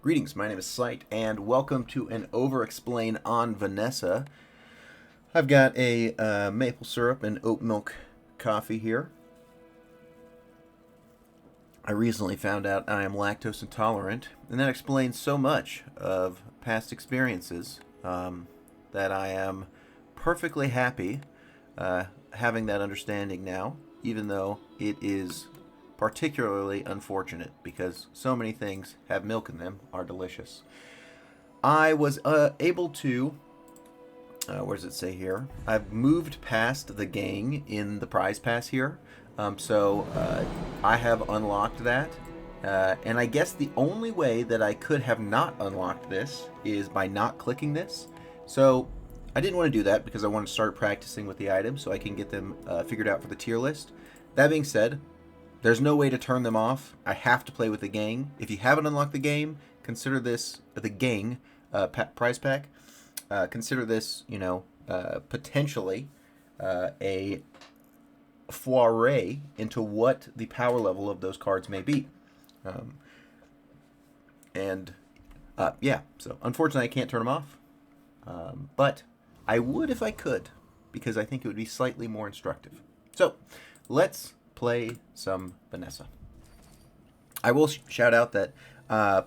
Greetings, my name is Slight, and welcome to an over-explain on Vanessa. I've got a maple syrup and oat milk coffee here. I recently found out I am lactose intolerant, and that explains so much of past experiences that I am perfectly happy having that understanding now, even though it is particularly unfortunate because so many things have milk in them are delicious. I was able to, where does it say here? I've moved past the gang in the prize pass here. So I have unlocked that. And I guess the only way that I could have not unlocked this is by not clicking this. So I didn't want to do that because I want to start practicing with the items so I can get them figured out for the tier list. That being said, there's no way to turn them off. I have to play with the gang. If you haven't unlocked the game, consider this the gang prize pack. Consider this, potentially a foray into what the power level of those cards may be. So unfortunately I can't turn them off. But I would if I could, because I think it would be slightly more instructive. So let's play some Vanessa. I will shout out that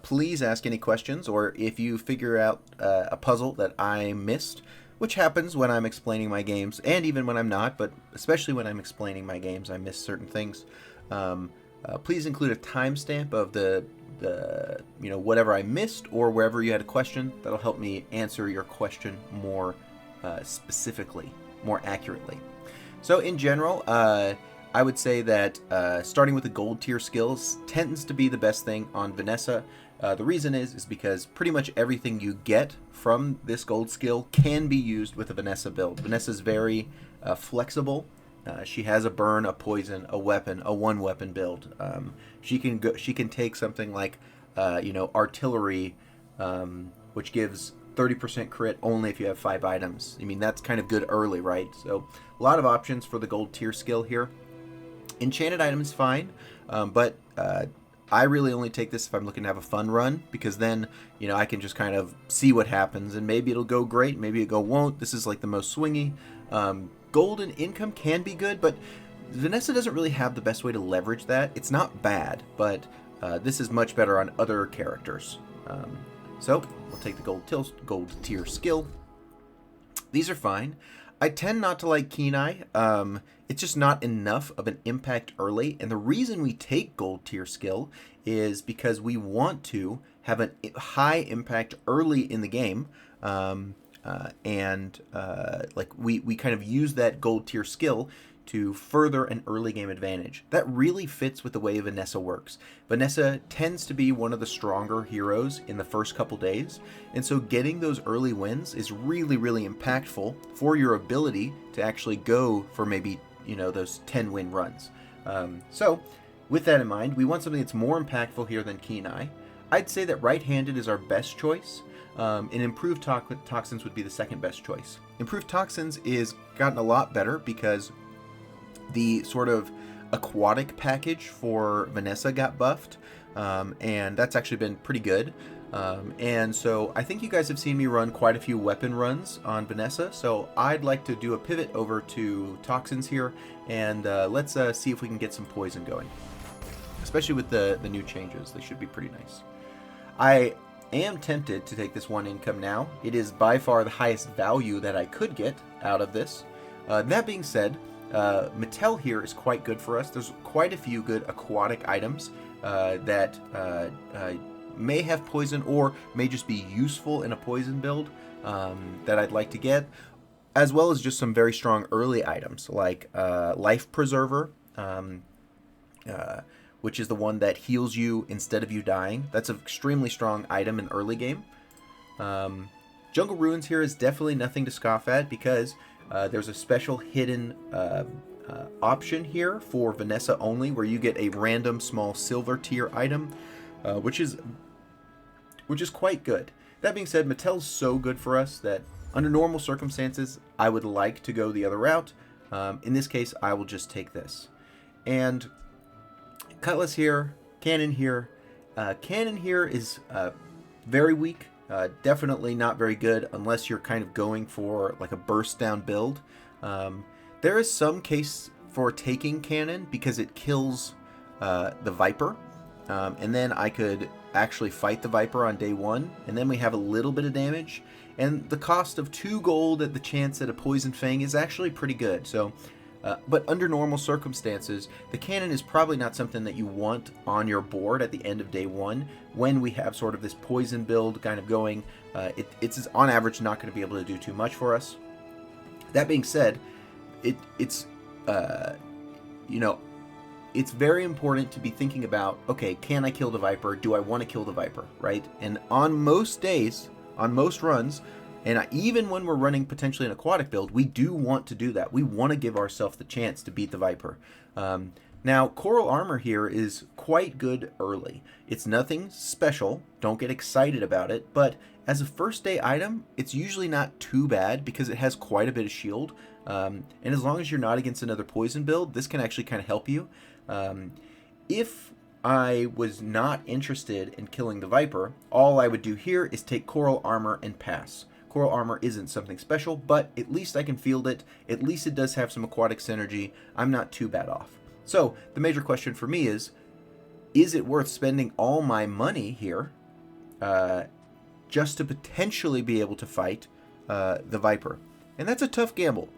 please ask any questions, or if you figure out a puzzle that I missed, which happens when I'm explaining my games, and even when I'm not, but especially when I'm explaining my games, I miss certain things. Please include a timestamp of the whatever I missed, or wherever you had a question. That'll help me answer your question more specifically, more accurately. So in general, I would say that starting with the gold tier skills tends to be the best thing on Vanessa. The reason is because pretty much everything you get from this gold skill can be used with a Vanessa build. Vanessa's very flexible. She has a burn, a poison, a weapon, a one weapon build. She can take something like artillery, which gives 30% crit only if you have 5 items. I mean, that's kind of good early, right? So a lot of options for the gold tier skill here. Enchanted item is fine, but I really only take this if I'm looking to have a fun run, because then, I can just kind of see what happens, and maybe it'll go great, maybe it won't. This is like the most swingy. Golden income can be good, but Vanessa doesn't really have the best way to leverage that. It's not bad, but this is much better on other characters. So we'll take the gold tier skill. These are fine. I tend not to like Kina. It's just not enough of an impact early. And the reason we take gold tier skill is because we want to have a high impact early in the game. We kind of use that gold tier skill to further an early game advantage. That really fits with the way Vanessa works. Vanessa tends to be one of the stronger heroes in the first couple days, and so getting those early wins is really, really impactful for your ability to actually go for maybe, those 10 win runs. So with that in mind, we want something that's more impactful here than Kina. I'd say that right-handed is our best choice. And improved toxins would be the second best choice. Improved toxins is gotten a lot better because the sort of aquatic package for Vanessa got buffed, and that's actually been pretty good. And so I think you guys have seen me run quite a few weapon runs on Vanessa, so I'd like to do a pivot over to toxins here, and let's see if we can get some poison going. Especially with the new changes, they should be pretty nice. I am tempted to take this 1 income now. It is by far the highest value that I could get out of this. That being said, Mattel here is quite good for us. There's quite a few good aquatic items that may have poison or may just be useful in a poison build that I'd like to get, as well as just some very strong early items like Life Preserver, which is the one that heals you instead of you dying. That's an extremely strong item in early game. Jungle Ruins here is definitely nothing to scoff at because there's a special hidden option here for Vanessa only, where you get a random small silver tier item, which is quite good. That being said, Mattel's so good for us that under normal circumstances, I would like to go the other route. In this case, I will just take this. And Cutlass here, Cannon here. Cannon here is very weak. Definitely not very good unless you're kind of going for like a burst down build. There is some case for taking cannon because it kills the Viper. And then I could actually fight the Viper on day 1, and then we have a little bit of damage. And the cost of 2 gold at the chance at a Poison Fang is actually pretty good. So, but under normal circumstances, the cannon is probably not something that you want on your board at the end of day 1 when we have sort of this poison build kind of going. It's on average not going to be able to do too much for us. That being said, it's very important to be thinking about, okay, can I kill the Viper? Do I want to kill the Viper, right? And on most days, on most runs, and even when we're running potentially an aquatic build, we do want to do that. We want to give ourselves the chance to beat the Viper. Now, Coral Armor here is quite good early. It's nothing special. Don't get excited about it. But as a first day item, it's usually not too bad because it has quite a bit of shield. And as long as you're not against another poison build, this can actually kind of help you. If I was not interested in killing the Viper, all I would do here is take Coral Armor and pass. Coral Armor isn't something special, but at least I can field it. At least it does have some aquatic synergy. I'm not too bad off. So the major question for me is it worth spending all my money here just to potentially be able to fight the Viper? And that's a tough gamble.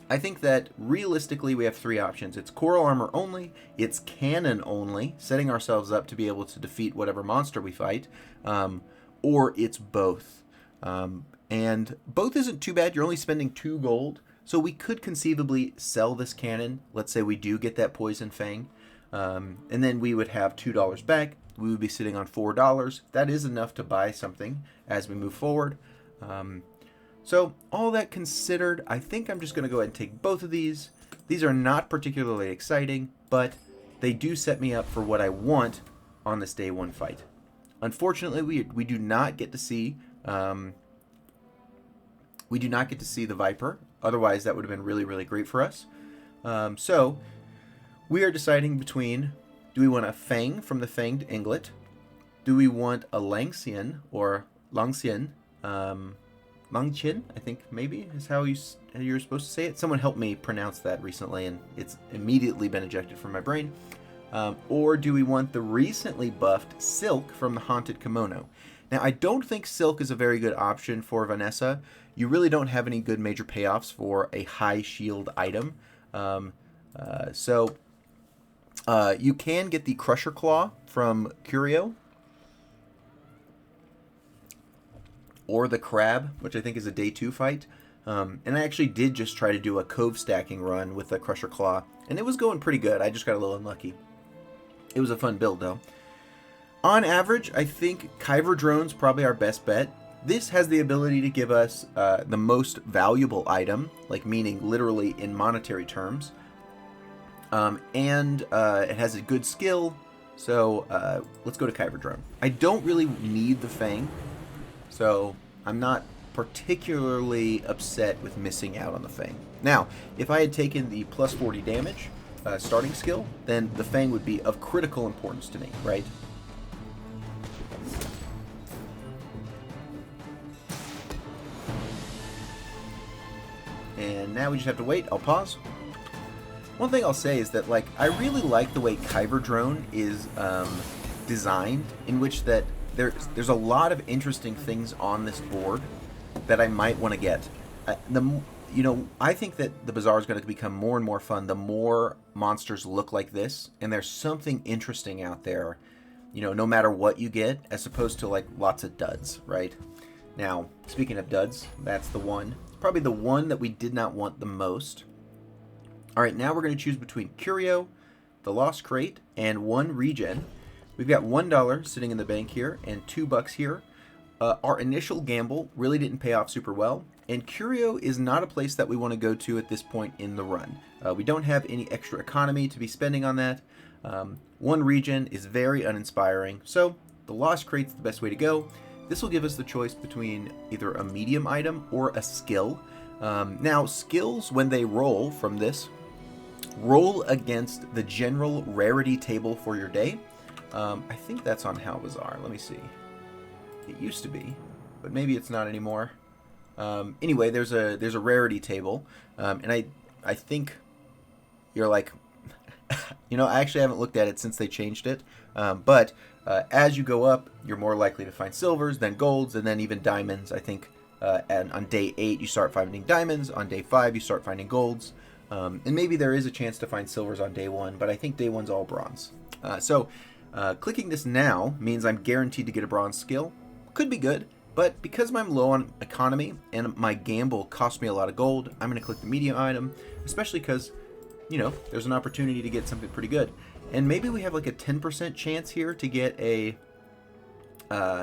I think that realistically we have 3 options. It's Coral Armor only, it's Cannon only, setting ourselves up to be able to defeat whatever monster we fight, or it's both. And both isn't too bad. You're only spending 2 gold, so we could conceivably sell this cannon. Let's say we do get that Poison Fang, and then we would have $2 back. We would be sitting on $4. That is enough to buy something as we move forward. So all that considered, I think I'm just going to go ahead and take both of these. These are not particularly exciting, but they do set me up for what I want on this day 1 fight. Unfortunately, we do not get to see the Viper. Otherwise, that would have been really, really great for us. So we are deciding between, do we want a Fang from the Fanged Inglet? Do we want a Langxian or Langxian? Langchin, I think maybe is how you're supposed to say it. Someone helped me pronounce that recently, and it's immediately been ejected from my brain. Or do we want the recently buffed Silk from the Haunted Kimono? Now, I don't think Silk is a very good option for Vanessa. You really don't have any good major payoffs for a high shield item. So you can get the Crusher Claw from Curio, or the Crab, which I think is a day 2 fight. And I actually did just try to do a Cove stacking run with the Crusher Claw, and it was going pretty good. I just got a little unlucky. It was a fun build, though. On average, I think Kyber Drone's probably our best bet. This has the ability to give us the most valuable item, like meaning literally in monetary terms. And it has a good skill, so let's go to Kyber Drone. I don't really need the Fang, so I'm not particularly upset with missing out on the Fang. Now, if I had taken the plus 40 damage starting skill, then the Fang would be of critical importance to me, right? And now we just have to wait. I'll pause. One thing I'll say is that, like, I really like the way Kyber Drone is designed, in which that there's a lot of interesting things on this board that I might want to get. I think that the Bazaar is going to become more and more fun the more monsters look like this, and there's something interesting out there, no matter what you get, as opposed to like lots of duds, right? Now, speaking of duds, that's the one. It's probably the one that we did not want the most. All right, now we're going to choose between Curio, the Lost Crate, and 1 regen. We've got $1 sitting in the bank here and $2 here. Our initial gamble really didn't pay off super well, and Curio is not a place that we want to go to at this point in the run. We don't have any extra economy to be spending on that. 1 regen is very uninspiring, so the Lost Crate's the best way to go. This will give us the choice between either a medium item or a skill. Now, skills, when they roll from this, roll against the general rarity table for your day. I think that's on Bazaar. Let me see. It used to be, but maybe it's not anymore. Anyway, there's a rarity table, and I think you're like, I actually haven't looked at it since they changed it. But as you go up, you're more likely to find silvers, then golds, and then even diamonds. I think and on day 8 you start finding diamonds. On day 5 you start finding golds. And maybe there is a chance to find silvers on day 1, but I think day 1's all bronze. So clicking this now means I'm guaranteed to get a bronze skill. Could be good, but because I'm low on economy and my gamble costs me a lot of gold, I'm going to click the medium item, especially because, there's an opportunity to get something pretty good. And maybe we have like a 10% chance here to get a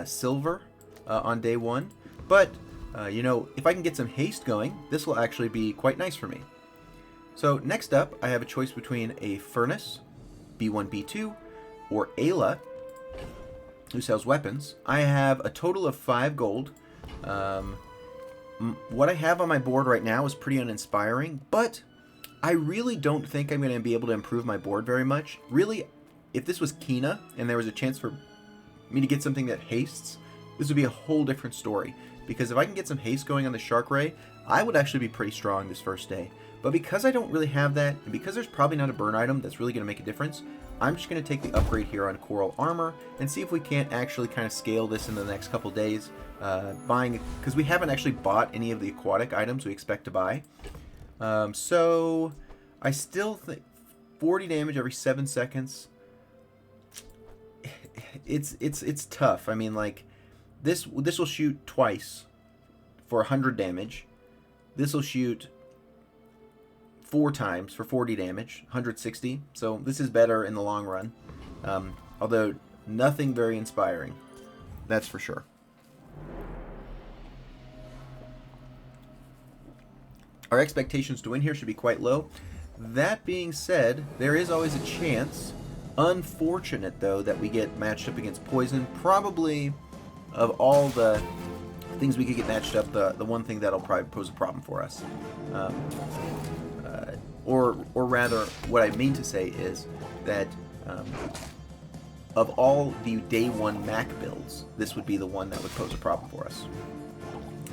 silver on day 1. But, if I can get some haste going, this will actually be quite nice for me. So next up, I have a choice between a furnace, B1, B2, or Ayla, who sells weapons. I have a total of 5 gold. What I have on my board right now is pretty uninspiring, but I really don't think I'm going to be able to improve my board very much. Really, if this was Kina and there was a chance for me to get something that hastes, this would be a whole different story. Because if I can get some haste going on the Shark Ray, I would actually be pretty strong this first day. But because I don't really have that, and because there's probably not a burn item that's really going to make a difference, I'm just going to take the upgrade here on Coral Armor and see if we can't actually kind of scale this in the next couple days. Because we haven't actually bought any of the aquatic items we expect to buy. So I still think 40 damage every 7 seconds. It's tough. I mean, like, this will shoot twice for 100 damage. This will shoot 4 times for 40 damage, 160. So this is better in the long run. Although nothing very inspiring, that's for sure. Our expectations to win here should be quite low. That being said, there is always a chance, unfortunate though, that we get matched up against poison. Probably, of all the things we could get matched up, the one thing that'll probably pose a problem for us. Or rather, what I mean to say is that of all the day 1 Mac builds, this would be the one that would pose a problem for us.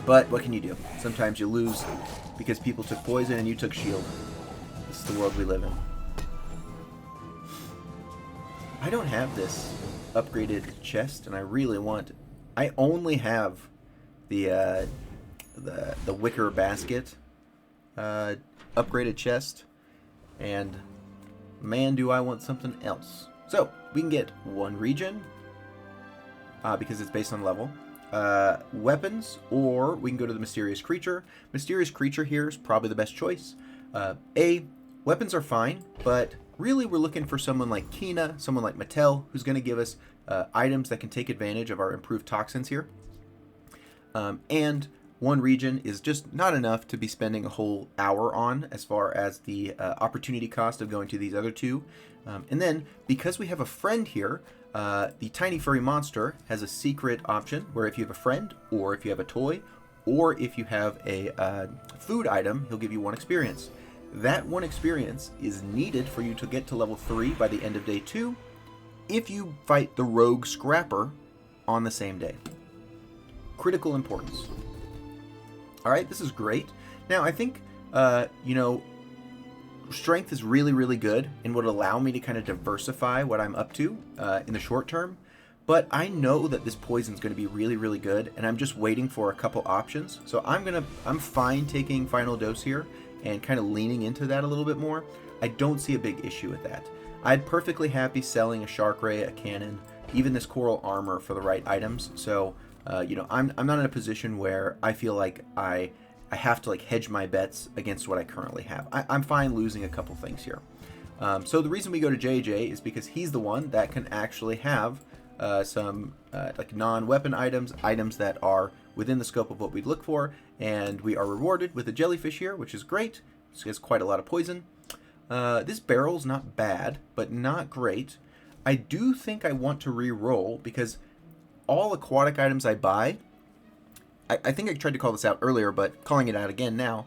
But what can you do? Sometimes you lose because people took poison and you took shield. This is the world we live in. I don't have this upgraded chest, and I really want. I only have the wicker basket upgraded chest, and man, do I want something else. So we can get 1 region because it's based on level. Weapons, or we can go to the mysterious creature. Mysterious creature here is probably the best choice. Weapons are fine, but really we're looking for someone like Kina, someone like Mattel, who's going to give us items that can take advantage of our improved toxins here. And 1 region is just not enough to be spending a whole hour on as far as the opportunity cost of going to these other 2. And then, because we have a friend here, the tiny furry monster has a secret option where if you have a friend, or if you have a toy, or if you have a food item, he'll give you 1 experience. That 1 experience is needed for you to get to level 3 by the end of day 2 if you fight the rogue scrapper on the same day. Critical importance. Alright, this is great. Now, I think, strength is really, really good and would allow me to kind of diversify what I'm up to in the short term. But I know that this poison's going to be really, really good, and I'm just waiting for a couple options. So I'm fine taking final dose here and kind of leaning into that a little bit more. I don't see a big issue with that. I'd perfectly happy selling a Shark Ray, a cannon, even this Coral Armor for the right items. So, I'm not in a position where I feel like I have to like hedge my bets against what I currently have. I'm fine losing a couple things here. So the reason we go to JJ is because he's the one that can actually have some like non-weapon items that are within the scope of what we'd look for, and we are rewarded with a jellyfish here, which is great. This has quite a lot of poison. This barrel's not bad, but not great. I do think I want to re-roll because all aquatic items I buy, I think I tried to call this out earlier, but calling it out again now,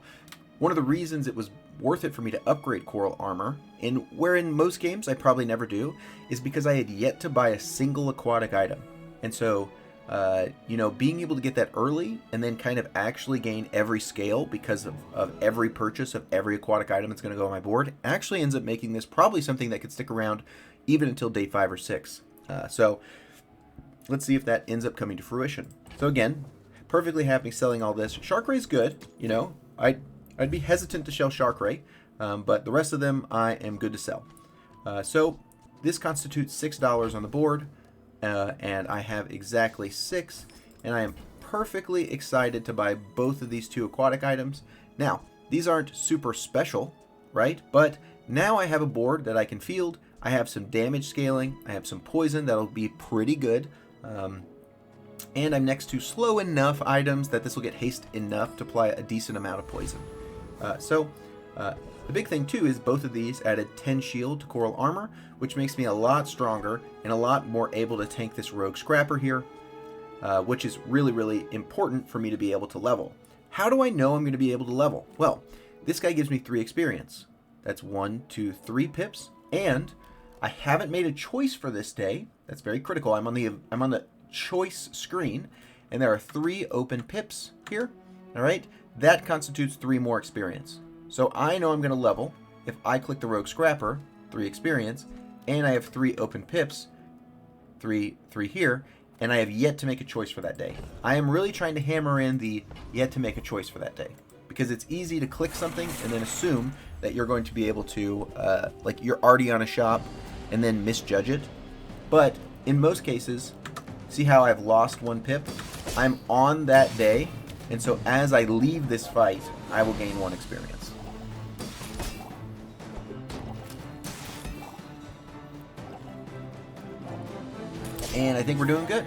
one of the reasons it was worth it for me to upgrade Coral Armor, and where in most games I probably never do, is because I had yet to buy a single aquatic item. And so you know, being able to get that early and then kind of actually gain every scale because of every purchase of every aquatic item that's going to go on my board actually ends up making this probably something that could stick around even until day 5 or 6. So let's see if that ends up coming to fruition. So again, perfectly happy selling all this. Shark Ray's good, you know. I'd be hesitant to sell Shark Ray, but the rest of them I am good to sell. So this constitutes $6 on the board, and I have exactly 6, and I am perfectly excited to buy both of these 2 aquatic items. Now, these aren't super special, right? But now I have a board that I can field. I have some damage scaling. I have some poison that'll be pretty good. And I'm next to slow enough items that this will get haste enough to apply a decent amount of poison. The big thing too is both of these added 10 shield to coral armor, which makes me a lot stronger and a lot more able to tank this rogue scrapper here, which is really, really important for me to be able to level. How do I know I'm going to be able to level? Well, this guy gives me 3 experience. That's 1, 2, 3 pips, and I haven't made a choice for this day. That's very critical. I'm on the choice screen, and there are 3 open pips here. All right, that constitutes 3 more experience. So I know I'm going to level if I click the rogue scrapper, 3 experience, and I have 3 open pips, 3 here, and I have yet to make a choice for that day. I am really trying to hammer in the yet to make a choice for that day, because it's easy to click something and then assume that you're going to be able to, like you're already on a shop and then misjudge it. But in most cases, see how I've lost 1 pip? I'm on that day, and so as I leave this fight, I will gain 1 experience. And I think we're doing good.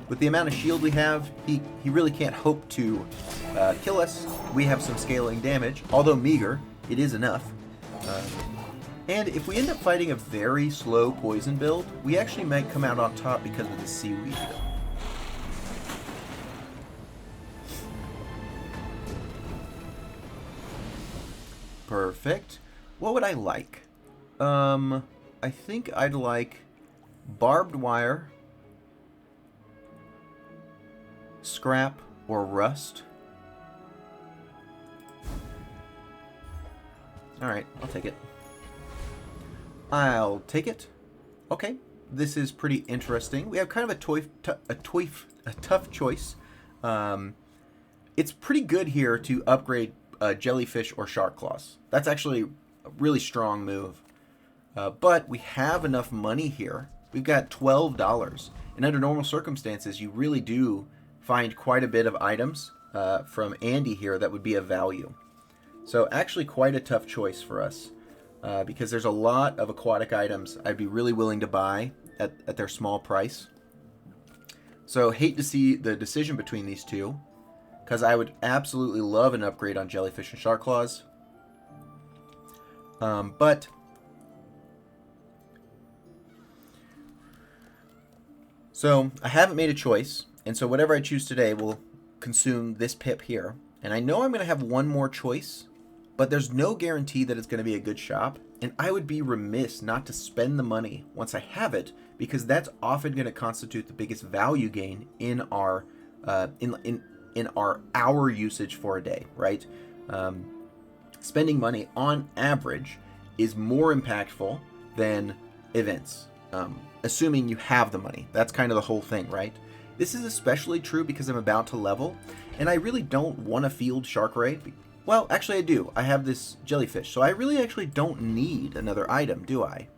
With the amount of shield we have, he really can't hope to kill us. We have some scaling damage, although meager, it is enough. And if we end up fighting a very slow poison build, we actually might come out on top because of the seaweed. Perfect. What would I like? I think I'd like barbed wire, scrap, or rust. Alright, I'll take it. I'll take it. Okay, this is pretty interesting. We have kind of a tough choice. It's pretty good here to upgrade jellyfish or shark claws. That's actually a really strong move. But we have enough money here. We've got $12. And under normal circumstances, you really do find quite a bit of items from Andy here that would be of value. So actually quite a tough choice for us. Because there's a lot of aquatic items I'd be really willing to buy at their small price. So hate to see the decision between these two, because I would absolutely love an upgrade on jellyfish and shark claws. But so I haven't made a choice, and so whatever I choose today will consume this pip here. And I know I'm going to have 1 more choice, but there's no guarantee that it's going to be a good shop, and I would be remiss not to spend the money once I have it, because that's often going to constitute the biggest value gain in our in our hour usage for a day, right? Spending money on average is more impactful than events, assuming you have the money. That's kind of the whole thing, right? This is especially true because I'm about to level, and I really don't want to field Shark Ray. Well, actually I do. I have this jellyfish, so I really actually don't need another item, do I?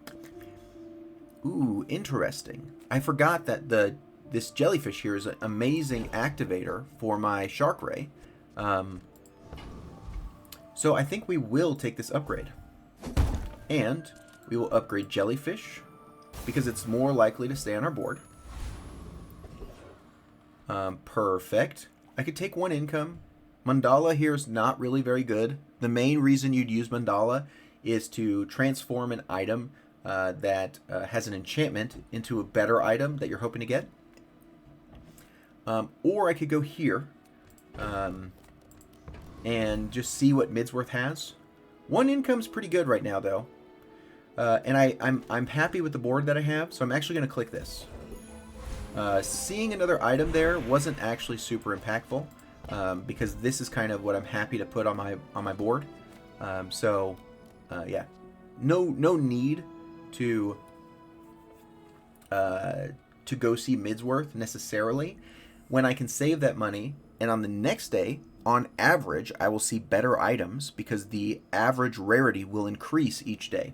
Ooh, interesting. I forgot that this jellyfish here is an amazing activator for my Shark Ray. So I think we will take this upgrade. And we will upgrade jellyfish, because it's more likely to stay on our board. Perfect. I could take 1 income. Mandala here is not really very good. The main reason you'd use Mandala is to transform an item that has an enchantment into a better item that you're hoping to get. Or I could go here and just see what Midsworth has. 1 income's pretty good right now, though. And I'm happy with the board that I have, so I'm actually going to click this. Seeing another item there wasn't actually super impactful because this is kind of what I'm happy to put on my board. Yeah, no need to go see Midsworth necessarily when I can save that money, and on the next day, on average, I will see better items because the average rarity will increase each day.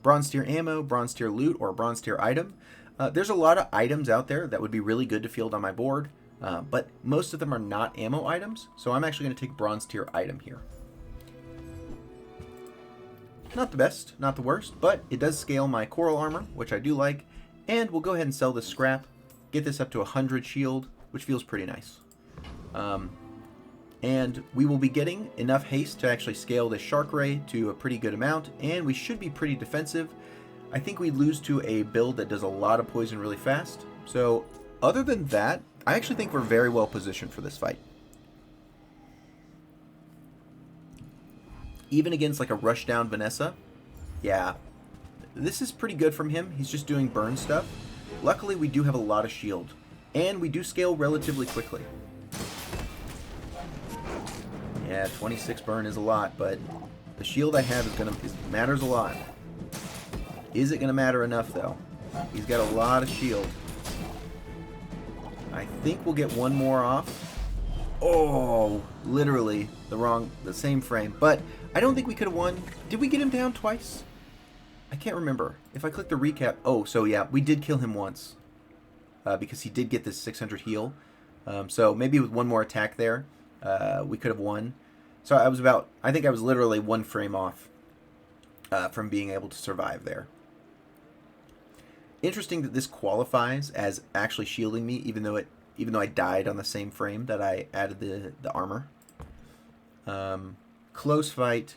Bronze tier ammo, bronze tier loot, or bronze tier item. There's a lot of items out there that would be really good to field on my board, but most of them are not ammo items, so I'm actually going to take bronze tier item here. Not the best, not the worst, but it does scale my coral armor, which I do like, and we'll go ahead and sell this scrap, get this up to 100 shield, which feels pretty nice. And we will be getting enough haste to actually scale this shark ray to a pretty good amount, and we should be pretty defensive. I think we lose to a build that does a lot of poison really fast. So other than that, I actually think we're very well positioned for this fight. Even against like a rush down Vanessa, yeah, this is pretty good from him. He's just doing burn stuff. Luckily, we do have a lot of shield, and we do scale relatively quickly. Yeah, 26 burn is a lot, but the shield I have matters a lot. Is it gonna matter enough though? He's got a lot of shield. I think we'll get one more off. Oh, literally the same frame. But I don't think we could have won. Did we get him down twice? I can't remember. If I click the recap, oh, so yeah, we did kill him once because he did get this 600 heal. So maybe with one more attack there, we could have won. So I think I was literally one frame off from being able to survive there. Interesting that this qualifies as actually shielding me, even though I died on the same frame that I added the armor. Close fight.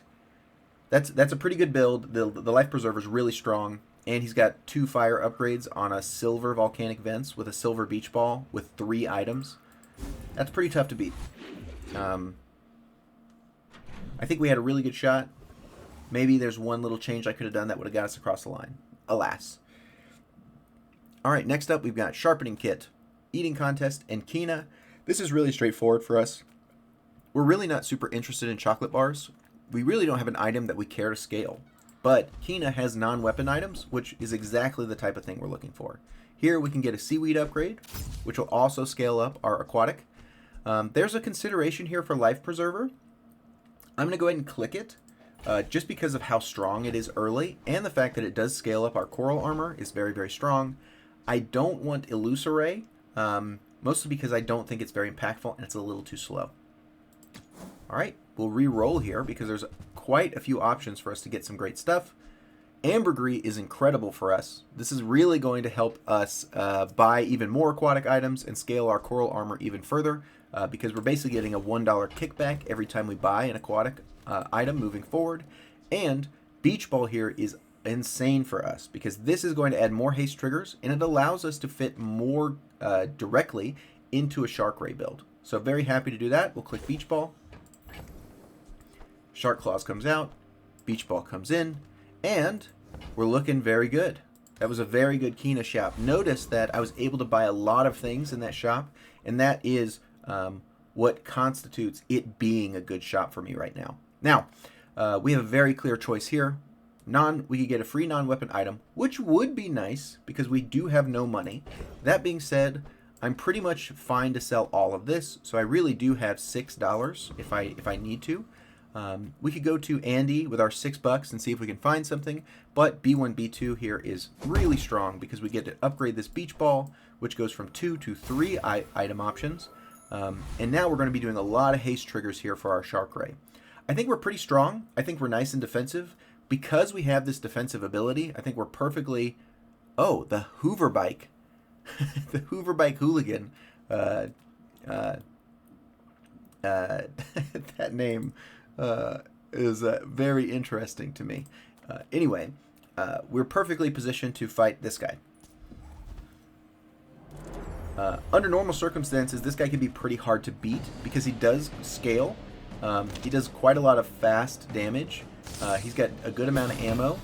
That's a pretty good build. The life preserver is really strong, and he's got 2 fire upgrades on a silver volcanic vents with a silver beach ball with 3 items. That's pretty tough to beat. I think we had a really good shot. Maybe there's one little change I could have done that would have got us across the line. Alas. Alright, next up we've got Sharpening Kit, Eating Contest, and Kina. This is really straightforward for us. We're really not super interested in chocolate bars. We really don't have an item that we care to scale. But Kina has non-weapon items, which is exactly the type of thing we're looking for. Here we can get a seaweed upgrade, which will also scale up our aquatic. There's a consideration here for life preserver. I'm going to go ahead and click it. Just because of how strong it is early, and the fact that it does scale up our coral armor is very, very strong. I don't want Illusoray, mostly because I don't think it's very impactful and it's a little too slow. Alright, we'll re-roll here because there's quite a few options for us to get some great stuff. Ambergris is incredible for us. This is really going to help us buy even more aquatic items and scale our coral armor even further because we're basically getting a $1 kickback every time we buy an aquatic item moving forward. And Beach Ball here is insane for us because this is going to add more haste triggers and it allows us to fit more directly into a Shark Ray build. So very happy to do that. We'll click Beach Ball. Shark Claws comes out. Beach Ball comes in. And we're looking very good. That was a very good Kina shop. Notice that I was able to buy a lot of things in that shop, and that is what constitutes it being a good shop for me right now. Now, we have a very clear choice here. We could get a free non-weapon item, which would be nice because we do have no money. That being said, I'm pretty much fine to sell all of this, so I really do have $6 if I need to. We could go to Andy with our $6 and see if we can find something, but B1, B2 here is really strong because we get to upgrade this beach ball, which goes from 2 to 3 item options. And now we're going to be doing a lot of haste triggers here for our Shark Ray. I think we're pretty strong. I think we're nice and defensive. Because we have this defensive ability, I think we're perfectly... Oh, the Hooverbike. The Hooverbike Hooligan. That name... is very interesting to me. Anyway, we're perfectly positioned to fight this guy. Under normal circumstances, this guy can be pretty hard to beat because he does scale. He does quite a lot of fast damage. He's got a good amount of ammo.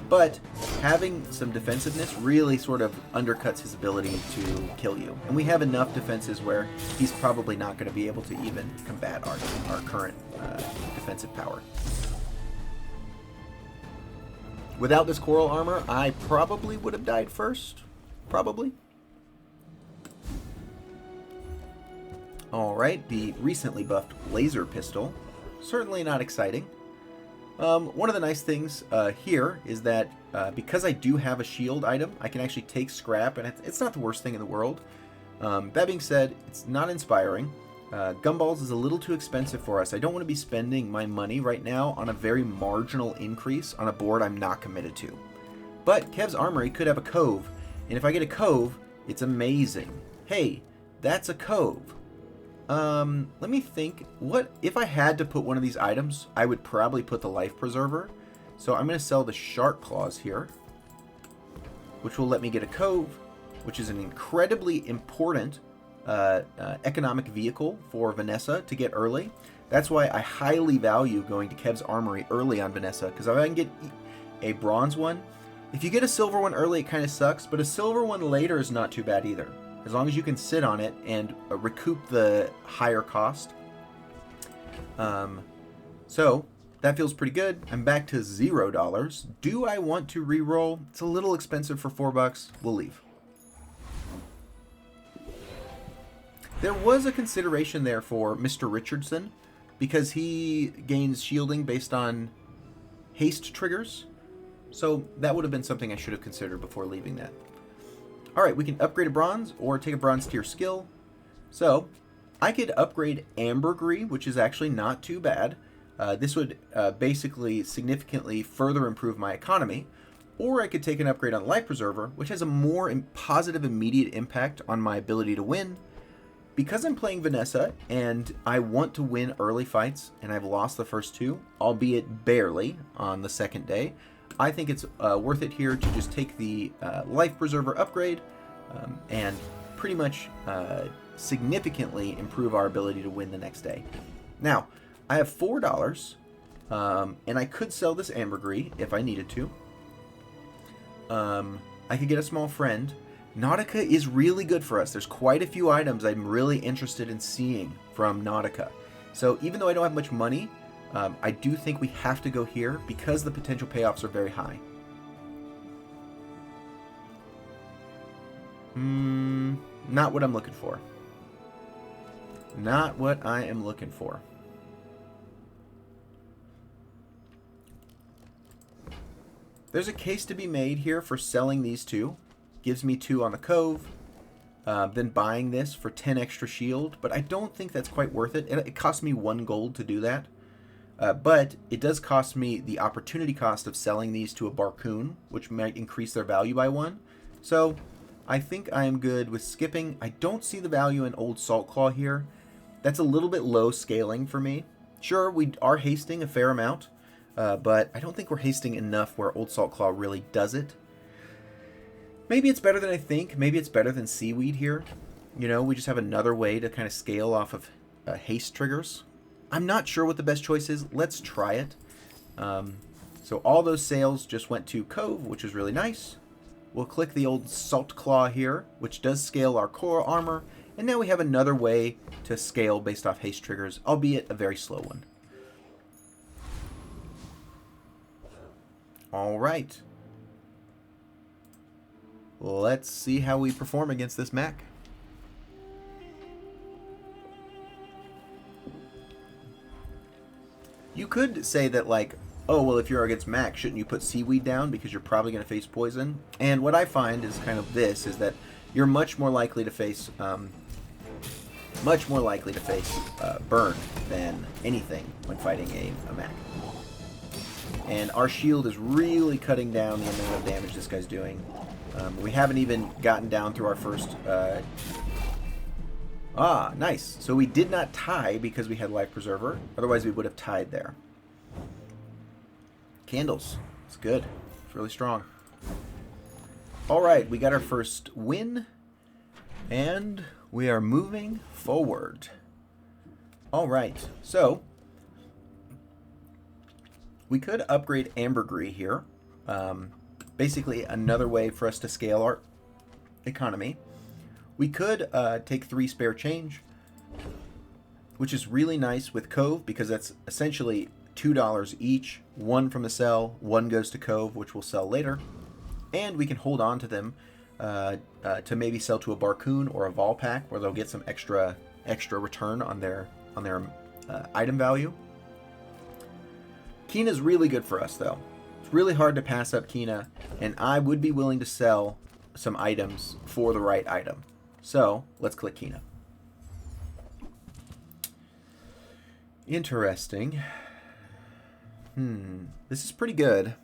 But having some defensiveness really sort of undercuts his ability to kill you. And we have enough defenses where he's probably not going to be able to even combat our current defensive power. Without this coral armor, I probably would have died first. Probably. Alright, the recently buffed laser pistol. Certainly not exciting. One of the nice things here is that because I do have a shield item, I can actually take scrap, and it's not the worst thing in the world. That being said, it's not inspiring. Gumballs is a little too expensive for us. I don't want to be spending my money right now on a very marginal increase on a board I'm not committed to. But Kev's Armory could have a cove, and if I get a cove, it's amazing. Hey, that's a cove. Let me think. What if I had to put one of these items? I would probably put the life preserver. So I'm going to sell the shark claws here, which will let me get a cove, which is an incredibly important economic vehicle for Vanessa to get early. That's why I highly value going to Kev's Armory early on Vanessa, because if I can get a bronze one, if you get a silver one early, it kind of sucks, but a silver one later is not too bad either. As long as you can sit on it and recoup the higher cost. So that feels pretty good. I'm back to $0. Do I want to re-roll? It's a little expensive for $4. We'll leave. There was a consideration there for Mr. Richardson because he gains shielding based on haste triggers. So that would have been something I should have considered before leaving that. Alright, we can upgrade a bronze or take a bronze tier skill. So, I could upgrade ambergris, which is actually not too bad. This would basically significantly further improve my economy. Or I could take an upgrade on life preserver, which has a more positive immediate impact on my ability to win. Because I'm playing Vanessa and I want to win early fights, and I've lost the first two, albeit barely on the second day, I think it's worth it here to just take the life preserver upgrade and pretty much significantly improve our ability to win the next day. Now, I have $4, and I could sell this ambergris if I needed to. I could get a small friend. Nautica is really good for us. There's quite a few items I'm really interested in seeing from Nautica. So even though I don't have much money, I do think we have to go here because the potential payoffs are very high. Not what I'm looking for. Not what I am looking for. There's a case to be made here for selling these two. Gives me 2 on the cove. Then buying this for 10 extra shield. But I don't think that's quite worth it. It cost me 1 gold to do that. But it does cost me the opportunity cost of selling these to a Barcoon, which might increase their value by 1. So I think I am good with skipping. I don't see the value in Old Saltclaw here. That's a little bit low scaling for me. Sure, we are hasting a fair amount, but I don't think we're hasting enough where Old Saltclaw really does it. Maybe it's better than I think. Maybe it's better than Seaweed here. You know, we just have another way to kind of scale off of haste triggers. I'm not sure what the best choice is. Let's try it. So all those sales just went to Cove, which is really nice. We'll click the Old Saltclaw here, which does scale our core armor. And now we have another way to scale based off haste triggers, albeit a very slow one. All right. Let's see how we perform against this Mac. You could say that, like, oh, well, if you're against Mac, shouldn't you put Seaweed down because you're probably going to face poison? And what I find is kind of this, is that you're much more likely to face burn than anything when fighting a Mac. And our shield is really cutting down the amount of damage this guy's doing. We haven't even gotten down through our first... nice. So we did not tie because we had Life Preserver. Otherwise, we would have tied there. Candles. It's good. It's really strong. All right, we got our first win. And we are moving forward. All right, so... we could upgrade Ambergris here. basically another way for us to scale our economy. We could take 3 spare change, which is really nice with Cove because that's essentially $2 each. 1 from the sell, 1 goes to Cove, which we'll sell later. And we can hold on to them to maybe sell to a Barcoon or a Vol Pack where they'll get some extra return on their item value. Kina's really good for us though. It's really hard to pass up Kina, and I would be willing to sell some items for the right item. So let's click Kina. Interesting. This is pretty good.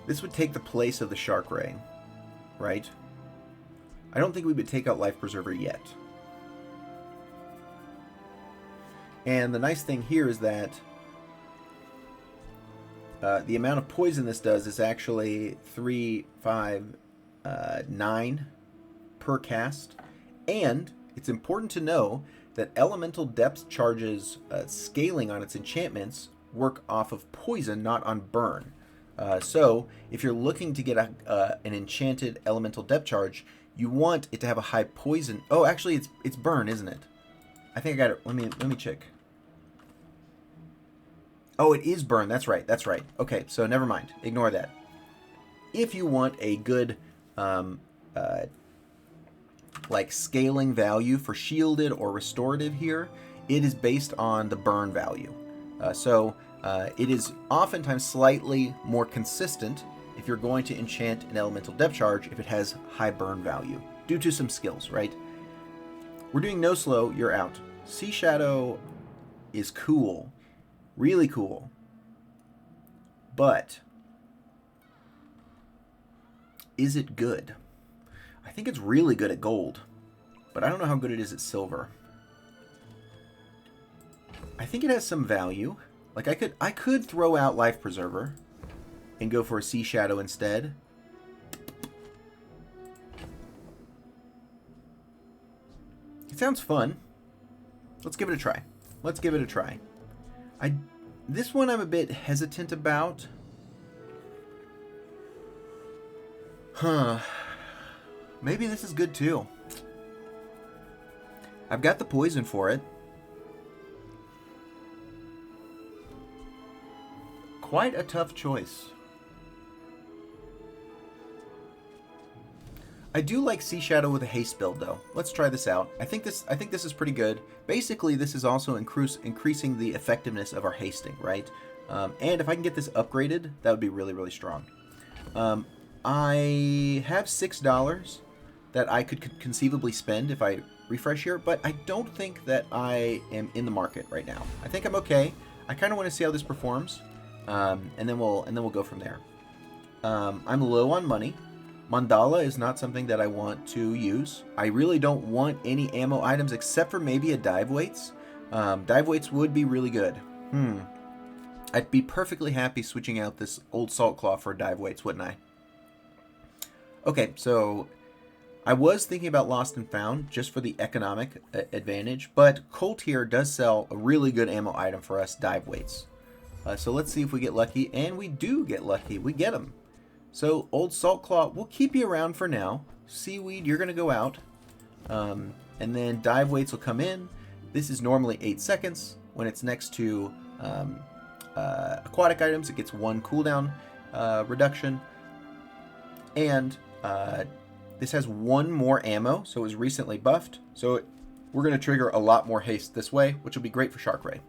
This would take the place of the Shark Ray, right? I don't think we would take out Life Preserver yet. And the nice thing here is that the amount of poison this does is actually 3, 5, 9 per cast. And it's important to know that Elemental Depth charges scaling on its enchantments work off of poison, not on burn. So if you're looking to get an enchanted Elemental Depth charge, you want it to have a high poison. Oh, actually, it's burn, isn't it? I think I got it. Let me check. Oh, it is burn. That's right. That's right. Okay, so never mind. Ignore that. If you want a good like scaling value for shielded or restorative here, it is based on the burn value. It is oftentimes slightly more consistent if you're going to enchant an Elemental Depth charge if it has high burn value, due to some skills, right? We're doing no slow, you're out. Seashadow is cool. Really cool. But is it good? I think it's really good at gold, but I don't know how good it is at silver. I think it has some value. Like I could throw out Life Preserver and go for a Seashadow instead. It sounds fun. Let's give it a try. Let's give it a try. This one I'm a bit hesitant about. Maybe this is good too. I've got the poison for it. Quite a tough choice. I do like Seashadow with a haste build though. Let's try this out. I think this is pretty good. Basically, this is also increasing the effectiveness of our hasting, right? And if I can get this upgraded, that would be really, really strong. I have $6 that I could conceivably spend if I refresh here, but I don't think that I am in the market right now. I think I'm okay. I kind of want to see how this performs, and then we'll go from there. I'm low on money. Mandala is not something that I want to use. I really don't want any ammo items except for maybe a dive weights. Dive weights would be really good. I'd be perfectly happy switching out this old salt claw for dive weights, wouldn't I? Okay, so I was thinking about Lost and Found just for the economic advantage, but Colt here does sell a really good ammo item for us, dive weights. So let's see if we get lucky, and we do get lucky. We get them. So old salt claw, we'll keep you around for now. Seaweed, you're going to go out, and then dive weights will come in. This is normally 8 seconds. When it's next to aquatic items, it gets 1 cooldown reduction, and this has 1 more ammo, so it was recently buffed. So we're going to trigger a lot more haste this way, which will be great for Shark Ray.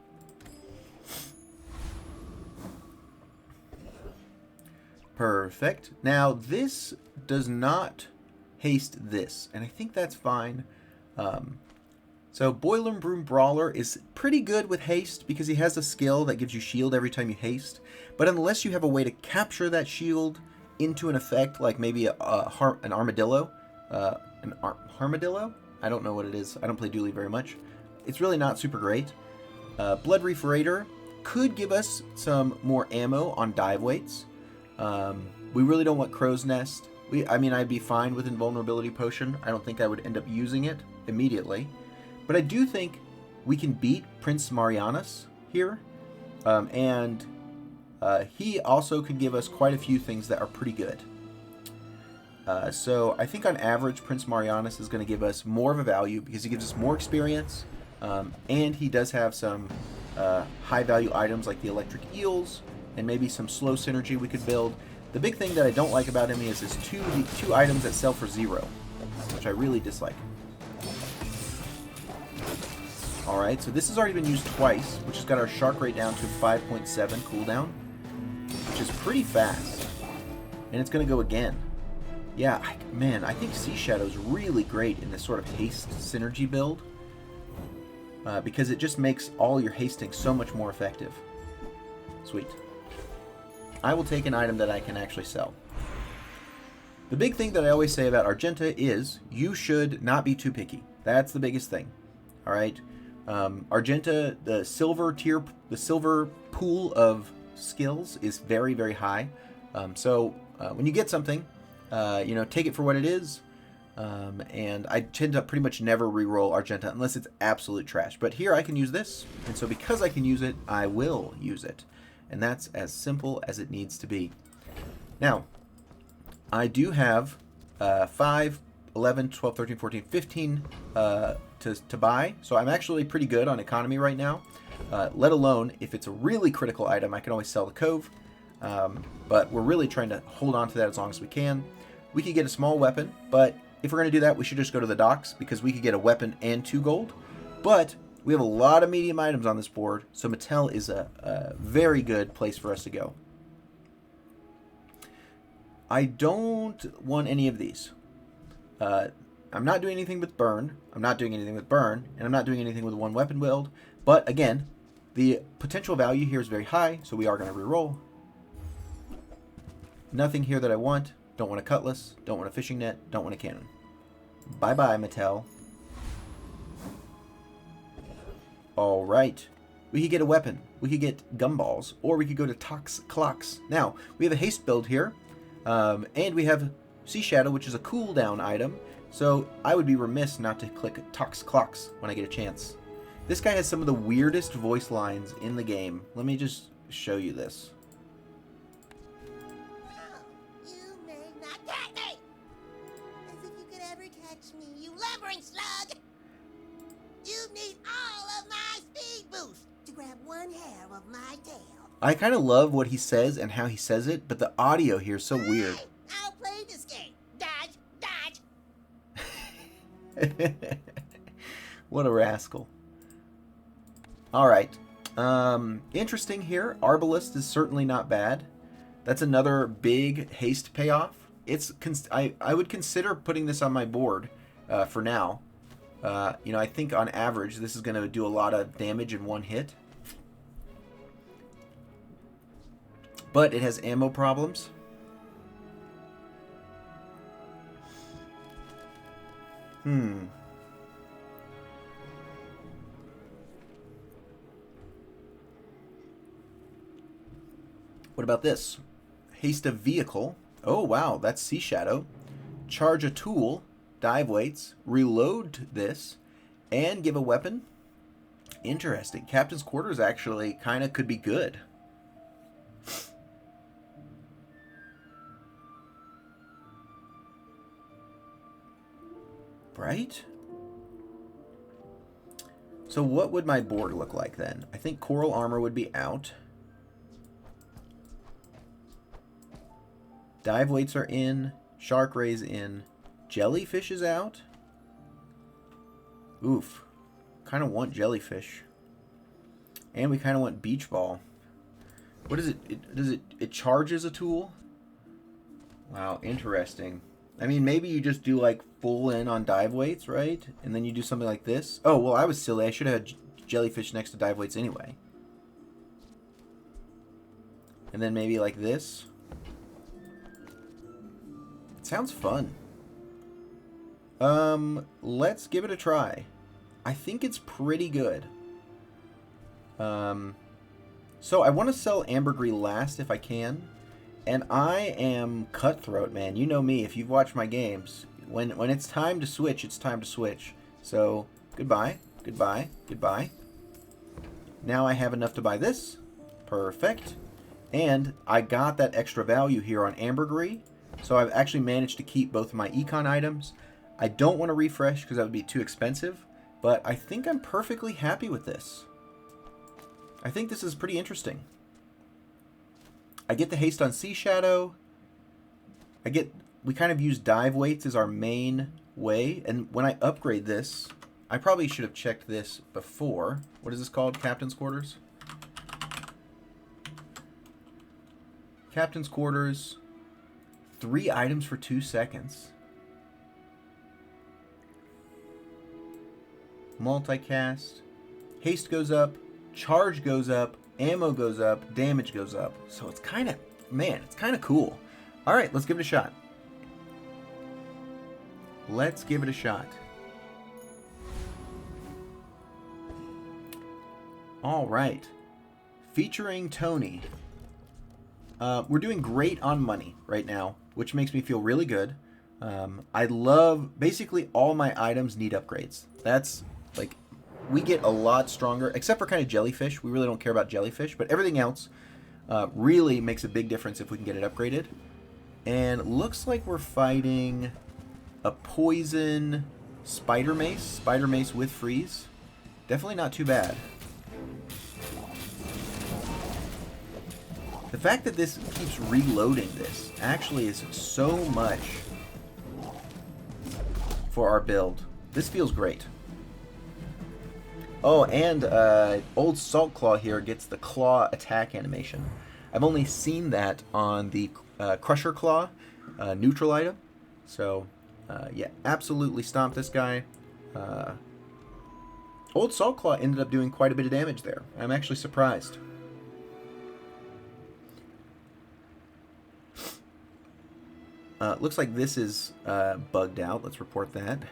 Perfect. Now this does not haste this, and I think that's fine. So Boiler Broom Brawler is pretty good with haste because he has a skill that gives you shield every time you haste. But unless you have a way to capture that shield into an effect, like maybe an armadillo, armadillo? I don't know what it is. I don't play Dooley very much. It's really not super great. Blood Reef Raider could give us some more ammo on dive weights. We really don't want Crow's Nest. I mean, I'd be fine with Invulnerability Potion. I don't think I would end up using it immediately. But I do think we can beat Prince Marianus here. And he also could give us quite a few things that are pretty good. So I think on average, Prince Marianus is going to give us more of a value because he gives us more experience. And he does have some high-value items like the electric eels and maybe some slow synergy we could build. The big thing that I don't like about him is his two items that sell for 0, which I really dislike. Alright, so this has already been used twice, which has got our shark rate down to 5.7 cooldown, which is pretty fast. And it's going to go again. Yeah, man, I think Seashadow is really great in this sort of haste synergy build. Because it just makes all your hasting so much more effective. Sweet. I will take an item that I can actually sell. The big thing that I always say about Argenta is you should not be too picky. That's the biggest thing. Alright? Argenta, the silver tier, the silver pool of skills is very, very high. So when you get something, you know, take it for what it is. And I tend to pretty much never reroll Argenta unless it's absolute trash. But here I can use this, and so because I can use it, I will use it. And that's as simple as it needs to be. Now, I do have 5, 11, 12, 13, 14, 15 to buy. So I'm actually pretty good on economy right now. Let alone, if it's a really critical item, I can always sell the Cove. But we're really trying to hold on to that as long as we can. We could get a small weapon, but if we're going to do that, we should just go to the docks, because we could get a weapon and 2 gold. But we have a lot of medium items on this board, so Mattel is a very good place for us to go. I don't want any of these. I'm not doing anything with burn. I'm not doing anything with burn, and I'm not doing anything with 1 weapon build. But again, the potential value here is very high, so we are going to reroll. Nothing here that I want. Don't want a cutlass. Don't want a fishing net. Don't want a cannon. Bye-bye, Mattel. Alright. We could get a weapon. We could get gumballs. Or we could go to Tox Clocks. Now, we have a haste build here. And we have Seashadow, which is a cooldown item. So I would be remiss not to click Tox Clocks when I get a chance. This guy has some of the weirdest voice lines in the game. Let me just show you this. Slug! You need all of my speed boost to grab 1 hair of my tail. I kind of love what he says and how he says it, but the audio here is so weird. I'll play this game. Dodge, dodge. What a rascal. Alright. Interesting here. Arbalest is certainly not bad. That's another big haste payoff. I would consider putting this on my board. For now, you know, I think on average this is going to do a lot of damage in 1 hit. But it has ammo problems. What about this? Haste a vehicle. Oh, wow, that's Seashadow. Charge a tool. Dive weights, reload this, and give a weapon. Interesting. Captain's Quarters actually kind of could be good. Right? So what would my board look like then? I think Coral Armor would be out. Dive weights are in. Shark Ray's in. Jellyfish is out. Oof. Kind of want jellyfish. And we kind of want beach ball. What is it? It charges a tool? Wow, interesting. I mean, maybe you just do like full in on dive weights, right? And then you do something like this. Oh, well, I was silly. I should have had jellyfish next to dive weights anyway. And then maybe like this. It sounds fun. Let's give it a try. I think it's pretty good. So I want to sell ambergris last if I can. And I am cutthroat, man. You know me. If you've watched my games, when it's time to switch, it's time to switch. So, goodbye, goodbye, goodbye. Now I have enough to buy this. Perfect. And I got that extra value here on ambergris. So I've actually managed to keep both of my econ items. I don't want to refresh because that would be too expensive. But I think I'm perfectly happy with this. I think this is pretty interesting. I get the haste on Seashadow. We kind of use dive weights as our main way. And when I upgrade this, I probably should have checked this before. What is this called? Captain's Quarters? Captain's Quarters. 3 items for 2 seconds. Multicast. Haste goes up. Charge goes up. Ammo goes up. Damage goes up. So it's kind of, man, it's kind of cool. All right, let's give it a shot. Let's give it a shot. All right. Featuring Tony. We're doing great on money right now, which makes me feel really good. I love, basically all my items need upgrades. That's like, we get a lot stronger, except for kind of jellyfish. We really don't care about jellyfish, but everything else really makes a big difference if we can get it upgraded. And it looks like we're fighting a poison spider mace with freeze. Definitely not too bad. The fact that this keeps reloading this actually is so much for our build. This feels great. Oh, and old Saltclaw here gets the claw attack animation. I've only seen that on the Crusher Claw neutral item. So, yeah, absolutely stomp this guy. Old Saltclaw ended up doing quite a bit of damage there. I'm actually surprised. Looks like this is bugged out. Let's report that.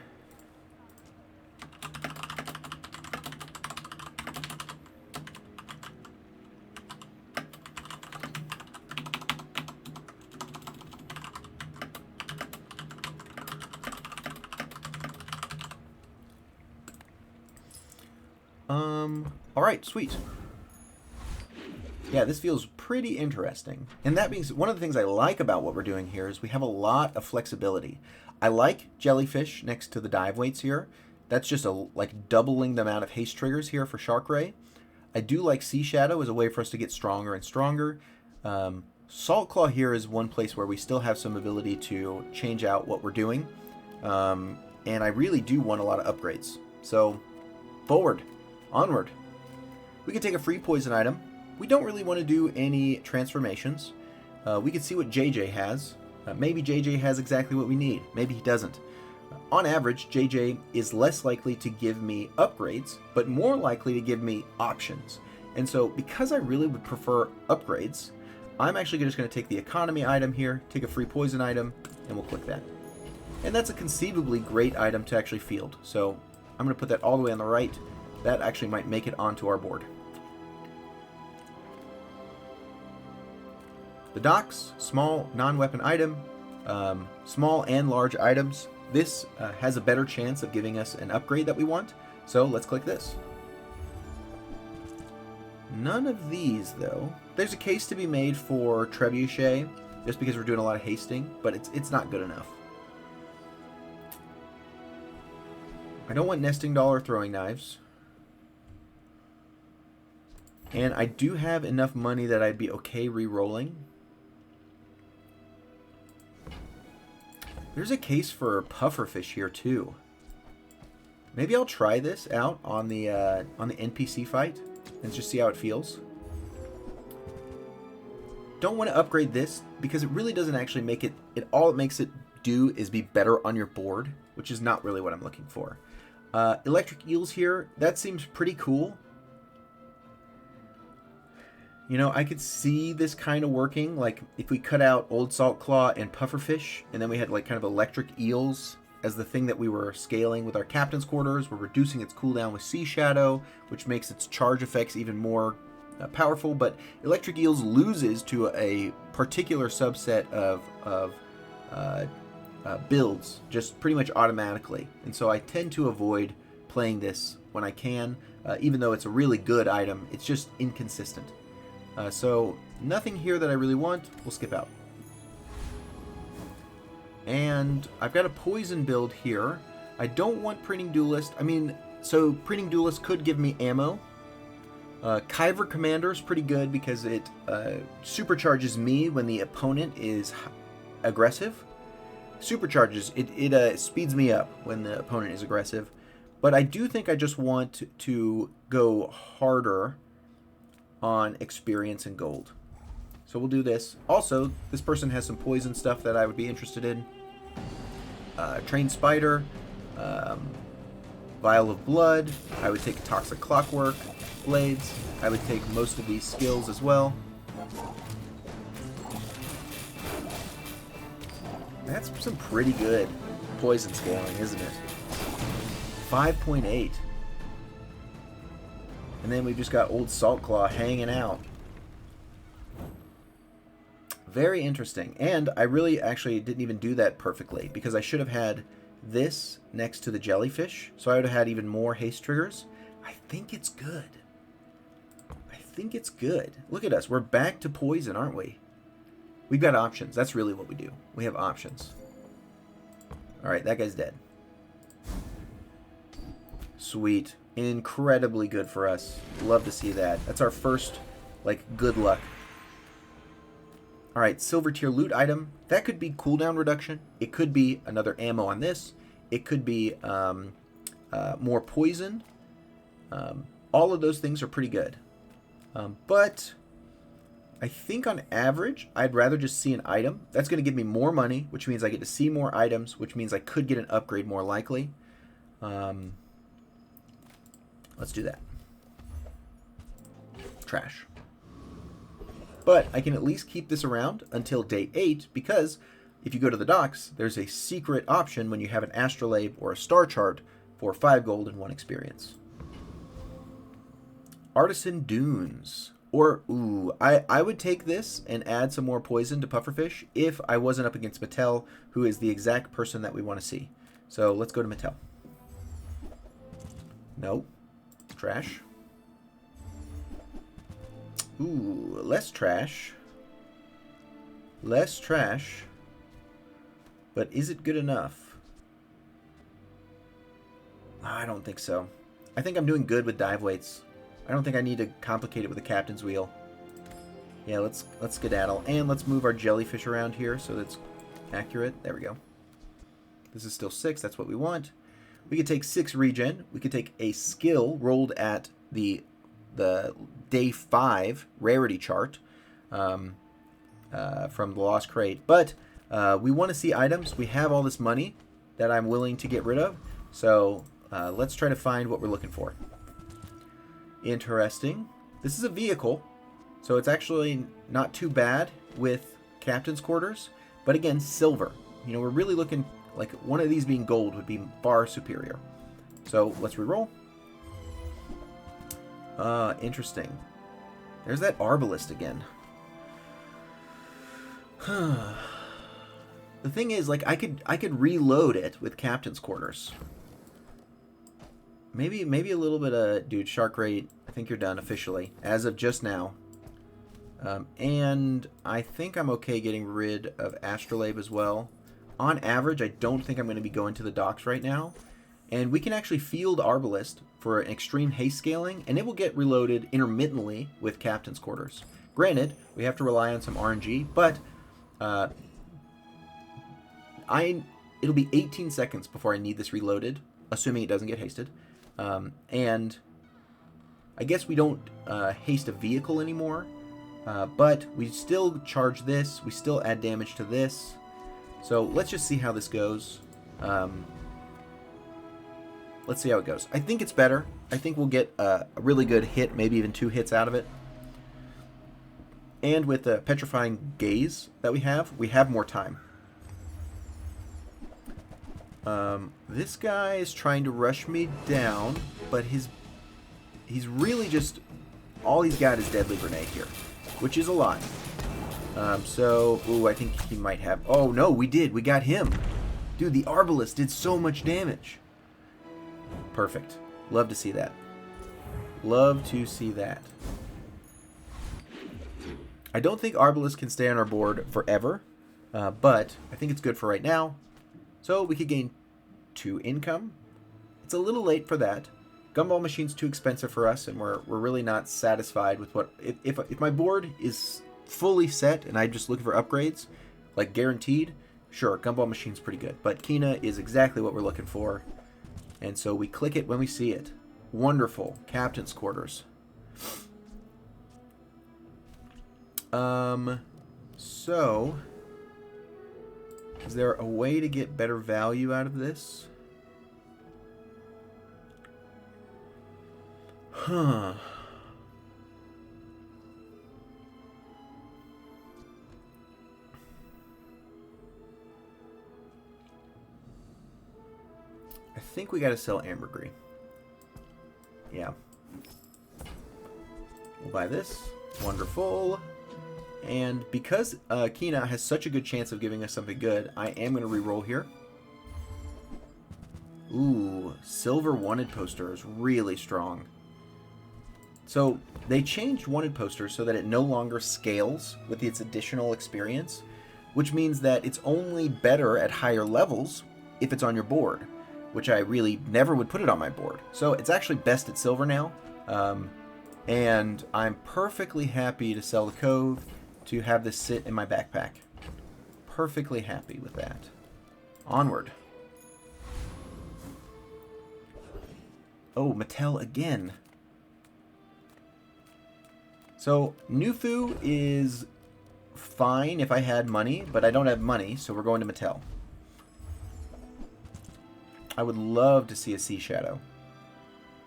All right, sweet. Yeah, this feels pretty interesting. And that means one of the things I like about what we're doing here is we have a lot of flexibility. I like jellyfish next to the dive weights here. That's just like doubling the amount of haste triggers here for Shark Ray. I do like Seashadow as a way for us to get stronger and stronger. Salt Claw here is one place where we still have some ability to change out what we're doing. And I really do want a lot of upgrades. So, forward. Onward. We can take a free poison item. We don't really want to do any transformations. We can see what JJ has. Maybe JJ has exactly what we need. Maybe he doesn't. On average, JJ is less likely to give me upgrades, but more likely to give me options. And so, because I really would prefer upgrades, I'm actually just going to take the economy item here, take a free poison item, and we'll click that. And that's a conceivably great item to actually field. So, I'm going to put that all the way on the right. That actually might make it onto our board. The docks, small non-weapon item, small and large items. This has a better chance of giving us an upgrade that we want. So let's click this. None of these, though. There's a case to be made for Trebuchet, just because we're doing a lot of hasting, but it's not good enough. I don't want nesting doll or throwing knives. And I do have enough money that I'd be okay re-rolling. There's a case for pufferfish here too. Maybe I'll try this out on the NPC fight and just see how it feels. Don't want to upgrade this because it really doesn't actually make it. All it makes it do is be better on your board, which is not really what I'm looking for. Electric eels here. That seems pretty cool. You know, I could see this kind of working, like if we cut out Old Salt Claw and Pufferfish, and then we had like kind of electric eels as the thing that we were scaling with our Captain's Quarters. We're reducing its cooldown with Seashadow, which makes its charge effects even more powerful, but Electric Eels loses to a particular subset of builds just pretty much automatically. And so I tend to avoid playing this when I can, even though it's a really good item. It's just inconsistent. So nothing here that I really want. We'll skip out. And I've got a poison build here. I don't want Printing Duelist. I mean, so Printing Duelist could give me ammo. Kyver Commander is pretty good because it supercharges me when the opponent is aggressive. Supercharges, it speeds me up when the opponent is aggressive. But I do think I just want to go harder on experience and gold. So we'll do this. Also, this person has some poison stuff that I would be interested in. Trained Spider, Vial of Blood. I would take Toxic Clockwork, Blades. I would take most of these skills as well. That's some pretty good poison scaling, isn't it? 5.8. And then we've just got Old Saltclaw hanging out. Very interesting. And I really actually didn't even do that perfectly because I should have had this next to the jellyfish. So I would have had even more haste triggers. I think it's good. I think it's good. Look at us. We're back to poison, aren't we? We've got options. That's really what we do. We have options. Alright, that guy's dead. Sweet. Incredibly good for us. Love to see that. That's our first, like, good luck. Alright, silver tier loot item. That could be cooldown reduction. It could be another ammo on this. It could be more poison. All of those things are pretty good. But I think on average, I'd rather just see an item. That's going to give me more money, which means I get to see more items, which means I could get an upgrade more likely. Let's do that. Trash. But I can at least keep this around until day 8, because if you go to the docks, there's a secret option when you have an astrolabe or a star chart for 5 gold and 1 experience. Artisan Dunes. Or, ooh, I would take this and add some more poison to Pufferfish if I wasn't up against Mattel, who is the exact person that we want to see. So let's go to Mattel. No. Trash. Ooh, less trash. Less trash. But is it good enough? I don't think so. I think I'm doing good with dive weights. I don't think I need to complicate it with a captain's wheel. Yeah, let's skedaddle. And let's move our jellyfish around here so that's accurate. There we go. This is still 6. That's what we want. We could take 6 regen. We could take a skill rolled at the day 5 rarity chart from the Lost Crate. But we want to see items. We have all this money that I'm willing to get rid of. So let's try to find what we're looking for. Interesting. This is a vehicle, so it's actually not too bad with captain's quarters. But again, silver. You know, we're really looking like one of these being gold would be far superior. So let's reroll. Interesting. There's that Arbalist again. The thing is, like, I could reload it with captain's quarters. Maybe a little bit of... Dude, Shark Rate, I think you're done officially, as of just now. And I think I'm okay getting rid of Astrolabe as well. On average, I don't think I'm going to be going to the docks right now. And we can actually field Arbalist for an extreme haste scaling, and it will get reloaded intermittently with captain's quarters. Granted, we have to rely on some RNG, but it'll be 18 seconds before I need this reloaded, assuming it doesn't get hasted. And I guess we don't haste a vehicle anymore, but we still charge this. We still add damage to this. So let's just see how this goes. Let's see how it goes. I think it's better. I think we'll get a really good hit, maybe even 2 hits out of it. And with the Petrifying Gaze that we have more time. This guy is trying to rush me down, but he's really just all he's got is Deadly Grenade here, which is a lot. So, ooh, I think he might have... Oh, no, we did. We got him. Dude, the Arbalest did so much damage. Perfect. Love to see that. Love to see that. I don't think Arbalest can stay on our board forever, but I think it's good for right now. So we could gain 2 income. It's a little late for that. Gumball Machine's too expensive for us, and we're really not satisfied with what... If my board is fully set and I'm just looking for upgrades, like guaranteed, sure, Gumball Machine's pretty good. But Kina is exactly what we're looking for, and so we click it when we see it. Wonderful. Captain's Quarters. So, is there a way to get better value out of this? Huh. I think we gotta sell ambergris. Yeah. We'll buy this. Wonderful. And because Kina has such a good chance of giving us something good, I am going to re-roll here. Ooh, silver wanted poster is really strong. So they changed wanted poster so that it no longer scales with its additional experience, which means that it's only better at higher levels if it's on your board, which I really never would put it on my board. So it's actually best at silver now, and I'm perfectly happy to sell the Cove to have this sit in my backpack. Perfectly happy with that. Onward. Oh, Mattel again. So, Nufu is fine if I had money, but I don't have money, so we're going to Mattel. I would love to see a Seashadow.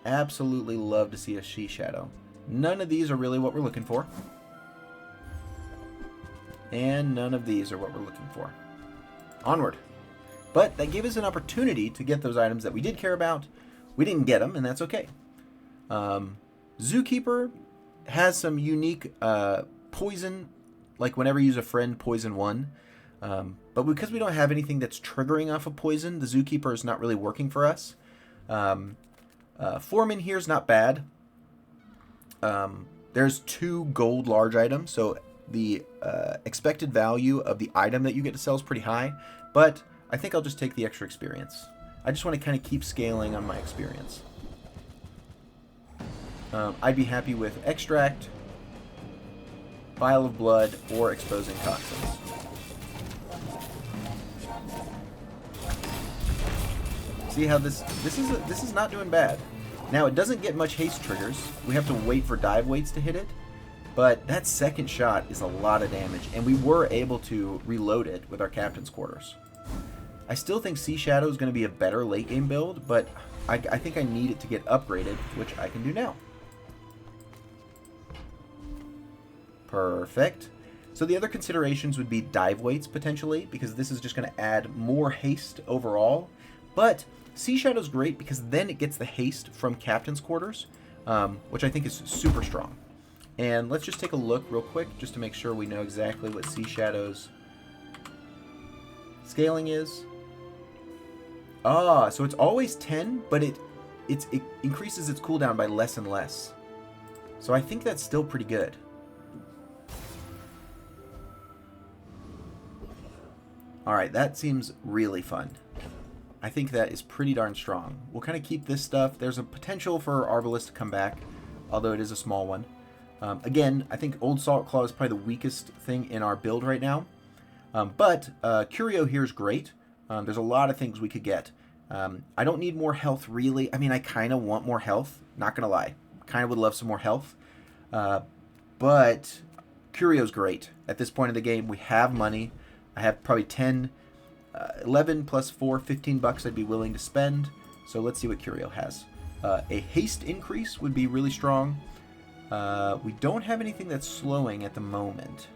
Absolutely love to see a Seashadow. None of these are really what we're looking for. And none of these are what we're looking for. Onward. But that gave us an opportunity to get those items that we did care about. We didn't get them, and that's okay. Zookeeper has some unique poison, like whenever you use a friend, poison 1. But because we don't have anything that's triggering off of poison, the Zookeeper is not really working for us. Foreman here is not bad. There's 2 gold large items, so the expected value of the item that you get to sell is pretty high, but I think I'll just take the extra experience. I just want to kind of keep scaling on my experience. I'd be happy with Extract, Vial of Blood, or Exposing Toxins. See how this is not doing bad. Now it doesn't get much haste triggers. We have to wait for dive weights to hit it. But that second shot is a lot of damage, and we were able to reload it with our Captain's Quarters. I still think Seashadow is going to be a better late game build, but I think I need it to get upgraded, which I can do now. Perfect. So the other considerations would be dive weights potentially, because this is just going to add more haste overall. But Seashadow's great because then it gets the haste from Captain's Quarters, which I think is super strong. And let's just take a look real quick just to make sure we know exactly what Seashadow's scaling is. Ah, so it's always 10, but it increases its cooldown by less and less. So I think that's still pretty good. Alright, that seems really fun. I think that is pretty darn strong. We'll kind of keep this stuff. There's a potential for Arbalest to come back, although it is a small one. Again, I think Old Salt Claw is probably the weakest thing in our build right now. But Curio here is great. There's a lot of things we could get. I don't need more health, really. I mean, I kind of want more health. Not going to lie. Kind of would love some more health. But Curio's great. At this point in the game, we have money. I have probably 11 plus 4, 15 bucks I'd be willing to spend. So let's see what Curio has. A haste increase would be really strong. We don't have anything that's slowing at the moment.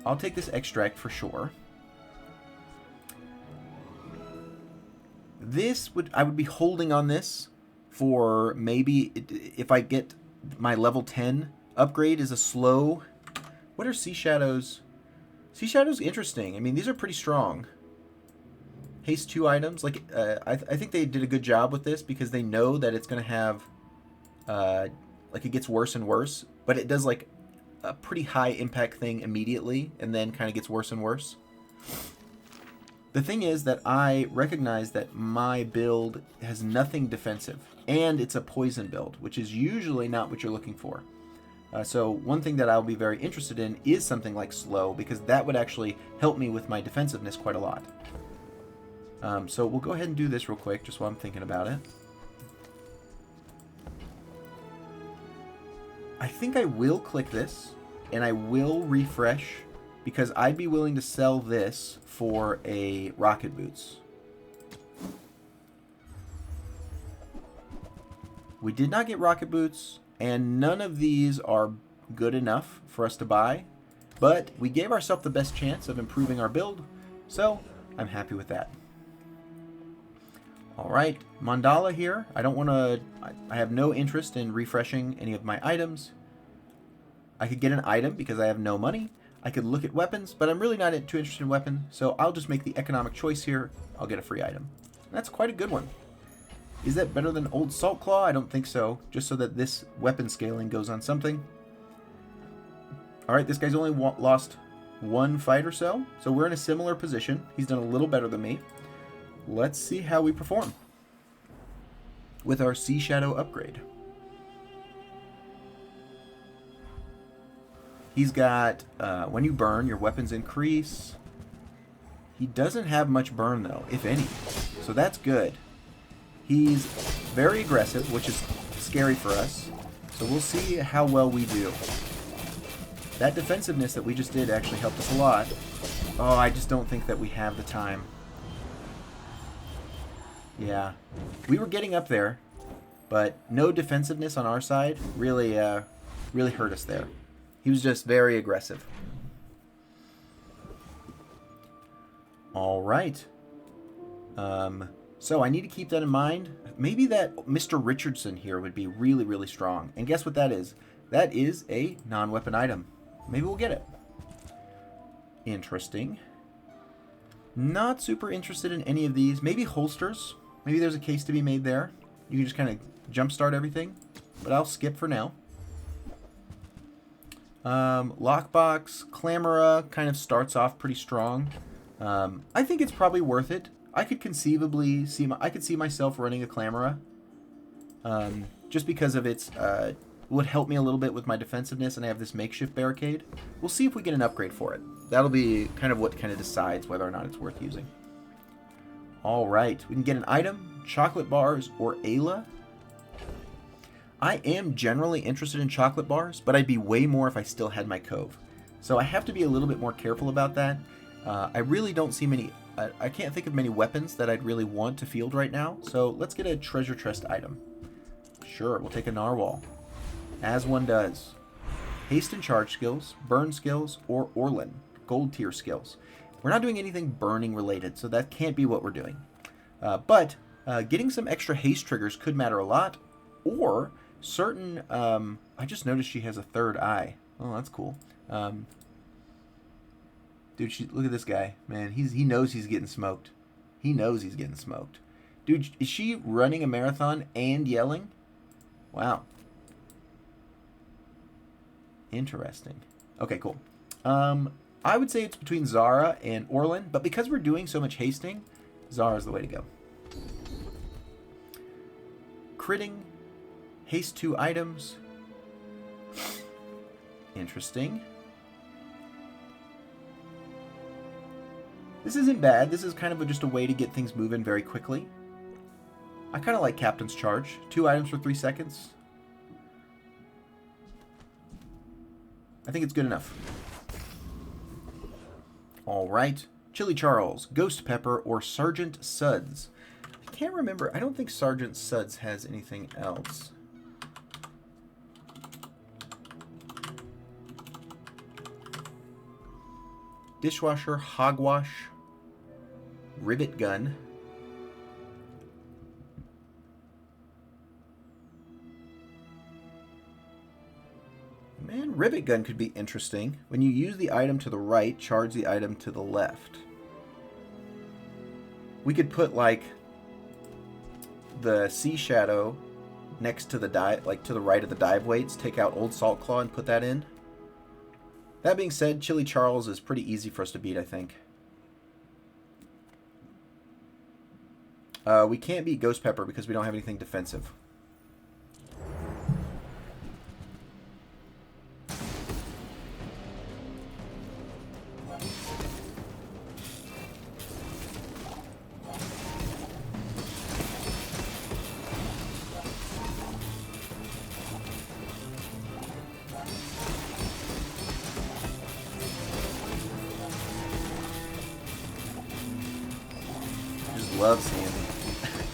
I'll take this extract for sure. I would be holding on this for maybe if I get my level 10 upgrade is a slow... What are Seashadow's? Seashadow's interesting. I mean, these are pretty strong. Haste 2 items. Like, I think they did a good job with this because they know that it's going to have... like, it gets worse and worse. But it does, like, a pretty high impact thing immediately and then kind of gets worse and worse. The thing is that I recognize that my build has nothing defensive, and it's a poison build, which is usually not what you're looking for. So one thing that I'll be very interested in is something like slow, because that would actually help me with my defensiveness quite a lot. So we'll go ahead and do this real quick, just while I'm thinking about it. I think I will click this, and I will refresh, because I'd be willing to sell this for a rocket boots. We did not get rocket boots, and none of these are good enough for us to buy, but we gave ourselves the best chance of improving our build, so I'm happy with that. Alright, Mandala here. I don't want to... I have no interest in refreshing any of my items. I could get an item because I have no money. I could look at weapons, but I'm really not too interested in weapon, so I'll just make the economic choice here. I'll get a free item. And that's quite a good one. Is that better than Old Salt Claw? I don't think so, just so that this weapon scaling goes on something. Alright, this guy's only lost one fight or so, so we're in a similar position. He's done a little better than me. Let's see how we perform with our Seashadow upgrade. He's got, when you burn, your weapons increase. He doesn't have much burn, though, if any. So that's good. He's very aggressive, which is scary for us. So we'll see how well we do. That defensiveness that we just did actually helped us a lot. Oh, I just don't think that we have the time. Yeah. We were getting up there, but no defensiveness on our side really, really hurt us there. He was just very aggressive. All right. So I need to keep that in mind. Maybe that Mr. Richardson here would be really, really strong. And guess what that is? That is a non-weapon item. Maybe we'll get it. Interesting. Not super interested in any of these. Maybe holsters. Maybe there's a case to be made there. You can just kind of jumpstart everything. But I'll skip for now. Lockbox, Clamora kind of starts off pretty strong. I think it's probably worth it. I could conceivably see myself running a Clamora. Just because of its would help me a little bit with my defensiveness, and I have this makeshift barricade. We'll see if we get an upgrade for it. That'll be kind of what kind of decides whether or not it's worth using. All right, we can get an item, chocolate bars or Ayla. I am generally interested in chocolate bars, but I'd be way more if I still had my Cove. So I have to be a little bit more careful about that. I really don't see many... I can't think of many weapons that I'd really want to field right now. So let's get a treasure chest item. Sure, we'll take a Narwhal. As one does. Haste and charge skills, burn skills, or Orlin, gold tier skills. We're not doing anything burning related, so that can't be what we're doing. But getting some extra haste triggers could matter a lot. Or certain... I just noticed she has a third eye. Oh, that's cool. Dude, look at this guy. Man, he knows he's getting smoked. He knows he's getting smoked. Dude, is she running a marathon and yelling? Wow. Interesting. Okay, cool. I would say it's between Zara and Orlin, but because we're doing so much hasting, Zara's the way to go. Critting. Haste 2 items. Interesting. This isn't bad. This is kind of just a way to get things moving very quickly. I kind of like Captain's Charge. 2 items for 3 seconds. I think it's good enough. Alright. Chili Charles, Ghost Pepper, or Sergeant Suds. I can't remember. I don't think Sergeant Suds has anything else. Dishwasher, Hogwash, Rivet Gun. Man, Rivet Gun could be interesting. When you use the item to the right, charge the item to the left. We could put, like, the Seashadow next to the dive, like to the right of the dive weights. Take out Old Salt Claw and put that in. That being said, Chili Charles is pretty easy for us to beat, I think. We can't beat Ghost Pepper because we don't have anything defensive. Love seeing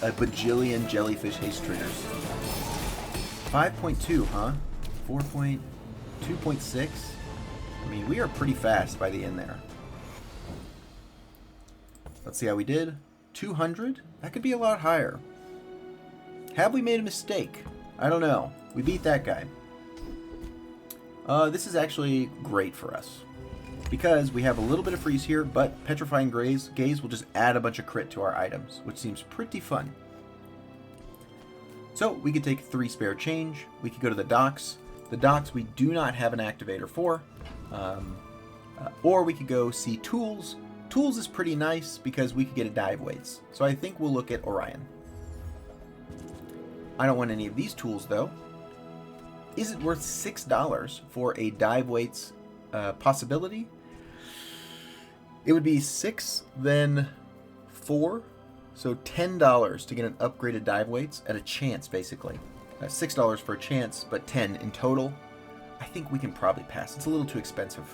a bajillion jellyfish haste triggers. 5.2, huh? 4.2.6? I mean, we are pretty fast by the end there. Let's see how we did. 200? That could be a lot higher. Have we made a mistake? I don't know. We beat that guy. This is actually great for us, because we have a little bit of freeze here, but Petrifying Gaze will just add a bunch of crit to our items, which seems pretty fun. So we could take 3 spare change. We could go to the docks. The docks we do not have an activator for. Or we could go see Tools. Tools is pretty nice because we could get a dive weights. So I think we'll look at Orion. I don't want any of these tools though. Is it worth $6 for a dive weights possibility? It would be 6, then 4, so $10 to get an upgraded dive weights at a chance, basically. $6 for a chance, but 10 in total. I think we can probably pass. It's a little too expensive.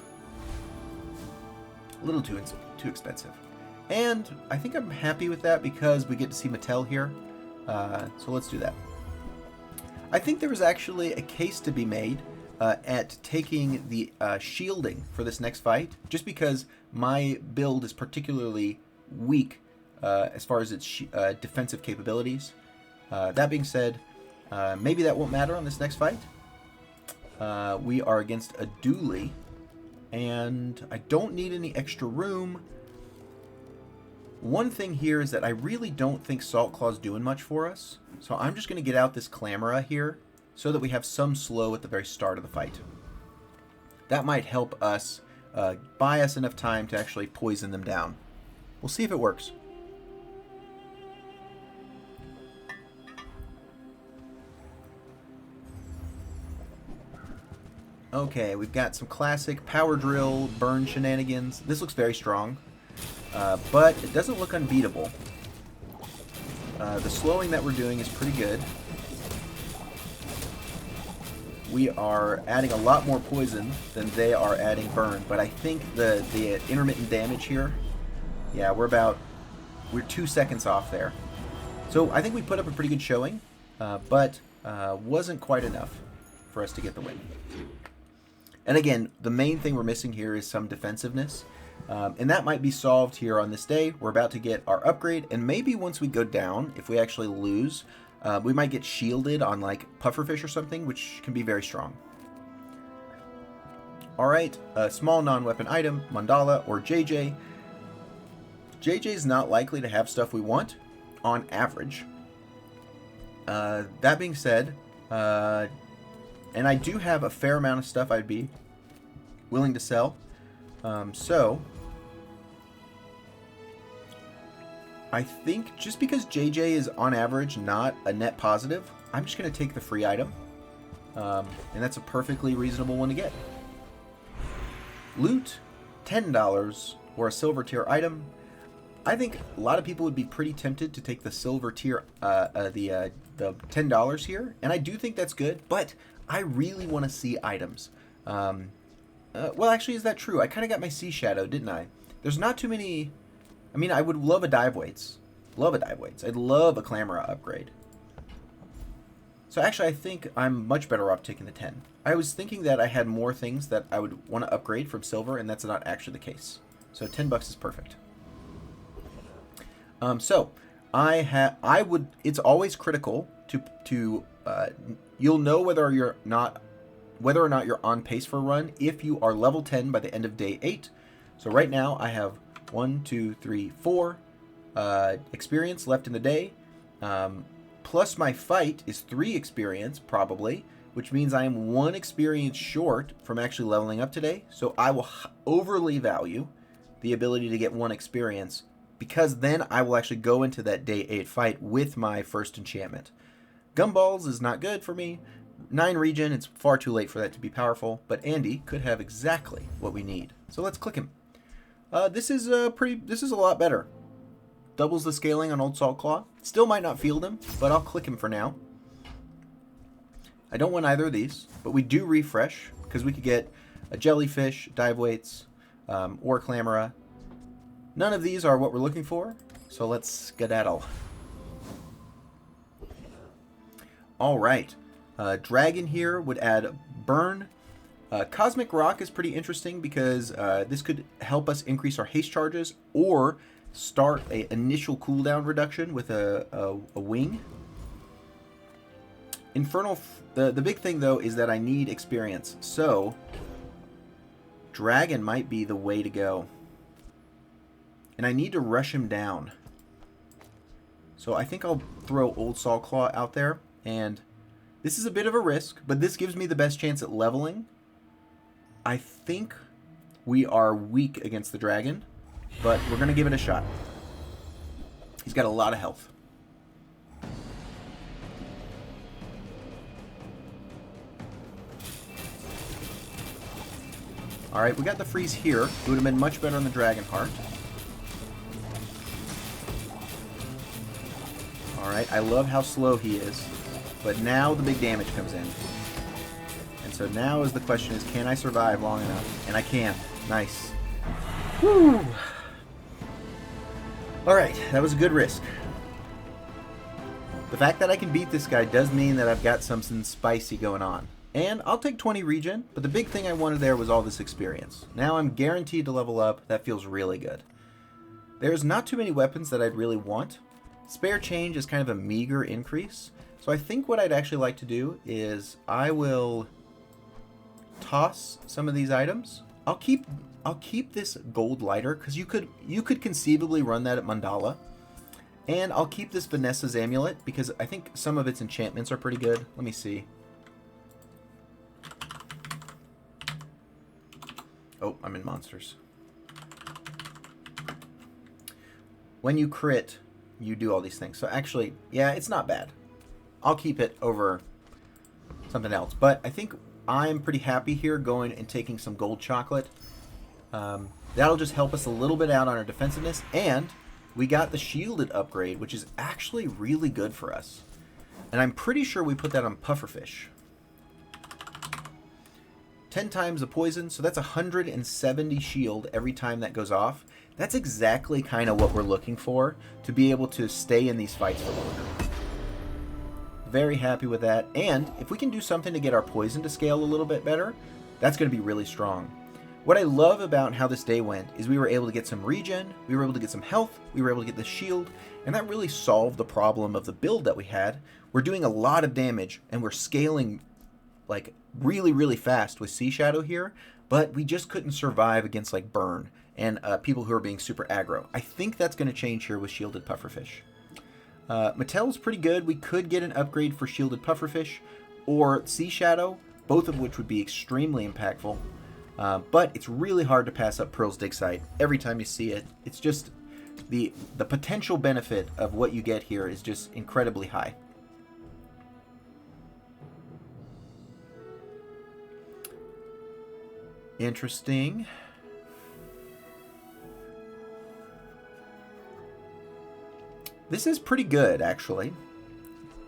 A little too expensive. And I think I'm happy with that because we get to see Mattel here. So let's do that. I think there was actually a case to be made at taking the shielding for this next fight, just because my build is particularly weak as far as its defensive capabilities. That being said, maybe that won't matter on this next fight. We are against a dually, and I don't need any extra room. One thing here is that I really don't think Salt Claw's doing much for us, so I'm just going to get out this Clamora here so that we have some slow at the very start of the fight. That might help us, buy us enough time to actually poison them down. We'll see if it works. Okay, we've got some classic power drill, burn shenanigans. This looks very strong, but it doesn't look unbeatable. The slowing that we're doing is pretty good. We are adding a lot more poison than they are adding burn, but I think the intermittent damage here, yeah, we're 2 seconds off there. So I think we put up a pretty good showing, but wasn't quite enough for us to get the win. And again, the main thing we're missing here is some defensiveness. And that might be solved here on this day. We're about to get our upgrade, and maybe once we go down, if we actually lose, we might get shielded on like pufferfish or something, which can be very strong. Alright, a small non-weapon item, Mandala or JJ. JJ's not likely to have stuff we want, on average. That being said, and I do have a fair amount of stuff I'd be willing to sell. So, I think just because JJ is on average not a net positive, I'm just going to take the free item. And that's a perfectly reasonable one to get. Loot, $10 or a silver tier item. I think a lot of people would be pretty tempted to take the silver tier, the $10 here. And I do think that's good, but I really want to see items. Well, actually, is that true? I kind of got my Seashadow, didn't I? There's not too many. I mean, I would love a dive weights. Love a dive weights. I'd love a Clamora upgrade. So actually, I think I'm much better off taking the 10. I was thinking that I had more things that I would want to upgrade from silver, and that's not actually the case. So $10 is perfect. So I would. It's always critical to you'll know whether you're not whether or not you're on pace for a run if you are level 10 by the end of day 8. So right now I have 1, 2, 3, 4 experience left in the day. Plus my fight is 3 experience probably, which means I am 1 experience short from actually leveling up today. So I will overly value the ability to get 1 experience, because then I will actually go into that day 8 fight with my first enchantment. Gumballs is not good for me. 9 regen, it's far too late for that to be powerful, but Andy could have exactly what we need. So let's click him. This is a lot better. Doubles the scaling on Old Saltclaw. Still might not field him, but I'll click him for now. I don't want either of these, but we do refresh, because we could get a Jellyfish, Dive Weights, or Clamora. None of these are what we're looking for, so let's skedaddle. Alright, Dragon here would add Burn. Cosmic Rock is pretty interesting because this could help us increase our haste charges or start an initial cooldown reduction with a wing. Infernal, the big thing though is that I need experience, so Dragon might be the way to go. And I need to rush him down. So I think I'll throw Old Saltclaw out there, and this is a bit of a risk, but this gives me the best chance at leveling. I think we are weak against the dragon, but we're going to give it a shot. He's got a lot of health. Alright, we got the freeze here. It would have been much better on the Dragon Heart. Alright, I love how slow he is, but now the big damage comes in. And so now is the question is, can I survive long enough? And I can. Nice. Whew. Alright, that was a good risk. The fact that I can beat this guy does mean that I've got something spicy going on. And I'll take 20 regen, but the big thing I wanted there was all this experience. Now I'm guaranteed to level up. That feels really good. There's not too many weapons that I'd really want. Spare change is kind of a meager increase. So I think what I'd actually like to do is I will toss some of these items. I'll keep this gold lighter because you could conceivably run that at Mandala. And I'll keep this Vanessa's amulet because I think some of its enchantments are pretty good. Let me see. Oh, I'm in monsters. When you crit, you do all these things. So actually, yeah, it's not bad. I'll keep it over something else. But I think I'm pretty happy here going and taking some gold chocolate. That'll just help us a little bit out on our defensiveness. And we got the shielded upgrade, which is actually really good for us. And I'm pretty sure we put that on pufferfish. 10 times the poison, so that's 170 shield every time that goes off. That's exactly kind of what we're looking for to be able to stay in these fights for longer. Very happy with that. And if we can do something to get our poison to scale a little bit better, that's going to be really strong. What I love about how this day went is we were able to get some regen, we were able to get some health, we were able to get the shield, and that really solved the problem of the build that we had. We're doing a lot of damage, and we're scaling like really, really fast with Seashadow here, but we just couldn't survive against like Burn and people who are being super aggro. I think that's going to change here with Shielded Pufferfish. Mattel's pretty good. We could get an upgrade for Shielded Pufferfish or Seashadow, both of which would be extremely impactful. But it's really hard to pass up Pearl's Dig Site every time you see it. It's just the potential benefit of what you get here is just incredibly high. Interesting. This is pretty good, actually.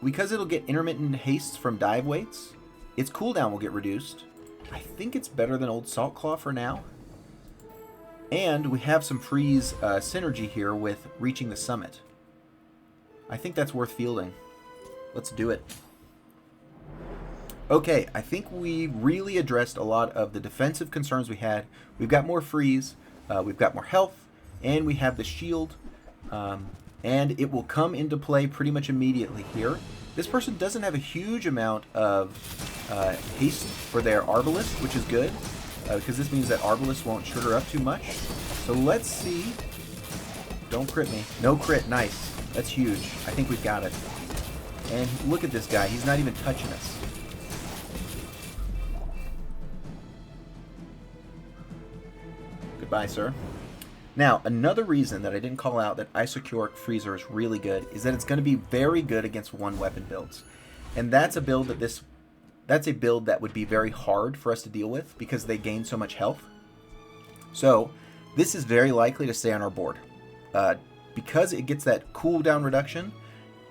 Because it'll get intermittent hastes from dive weights, its cooldown will get reduced. I think it's better than Old Saltclaw for now. And we have some freeze synergy here with reaching the summit. I think that's worth fielding. Let's do it. Okay, I think we really addressed a lot of the defensive concerns we had. We've got more freeze, we've got more health, and we have the shield. And it will come into play pretty much immediately here. This person doesn't have a huge amount of haste for their Arbalist, which is good, because this means that Arbalist won't trigger up too much. So let's see. Don't crit me. No crit. Nice. That's huge. I think we've got it. And look at this guy. He's not even touching us. Goodbye, sir. Now, another reason that I didn't call out that Isocuric Freezer is really good is that it's going to be very good against one-weapon builds. And that's a build that would be very hard for us to deal with because they gain so much health. So, this is very likely to stay on our board. Because it gets that cooldown reduction,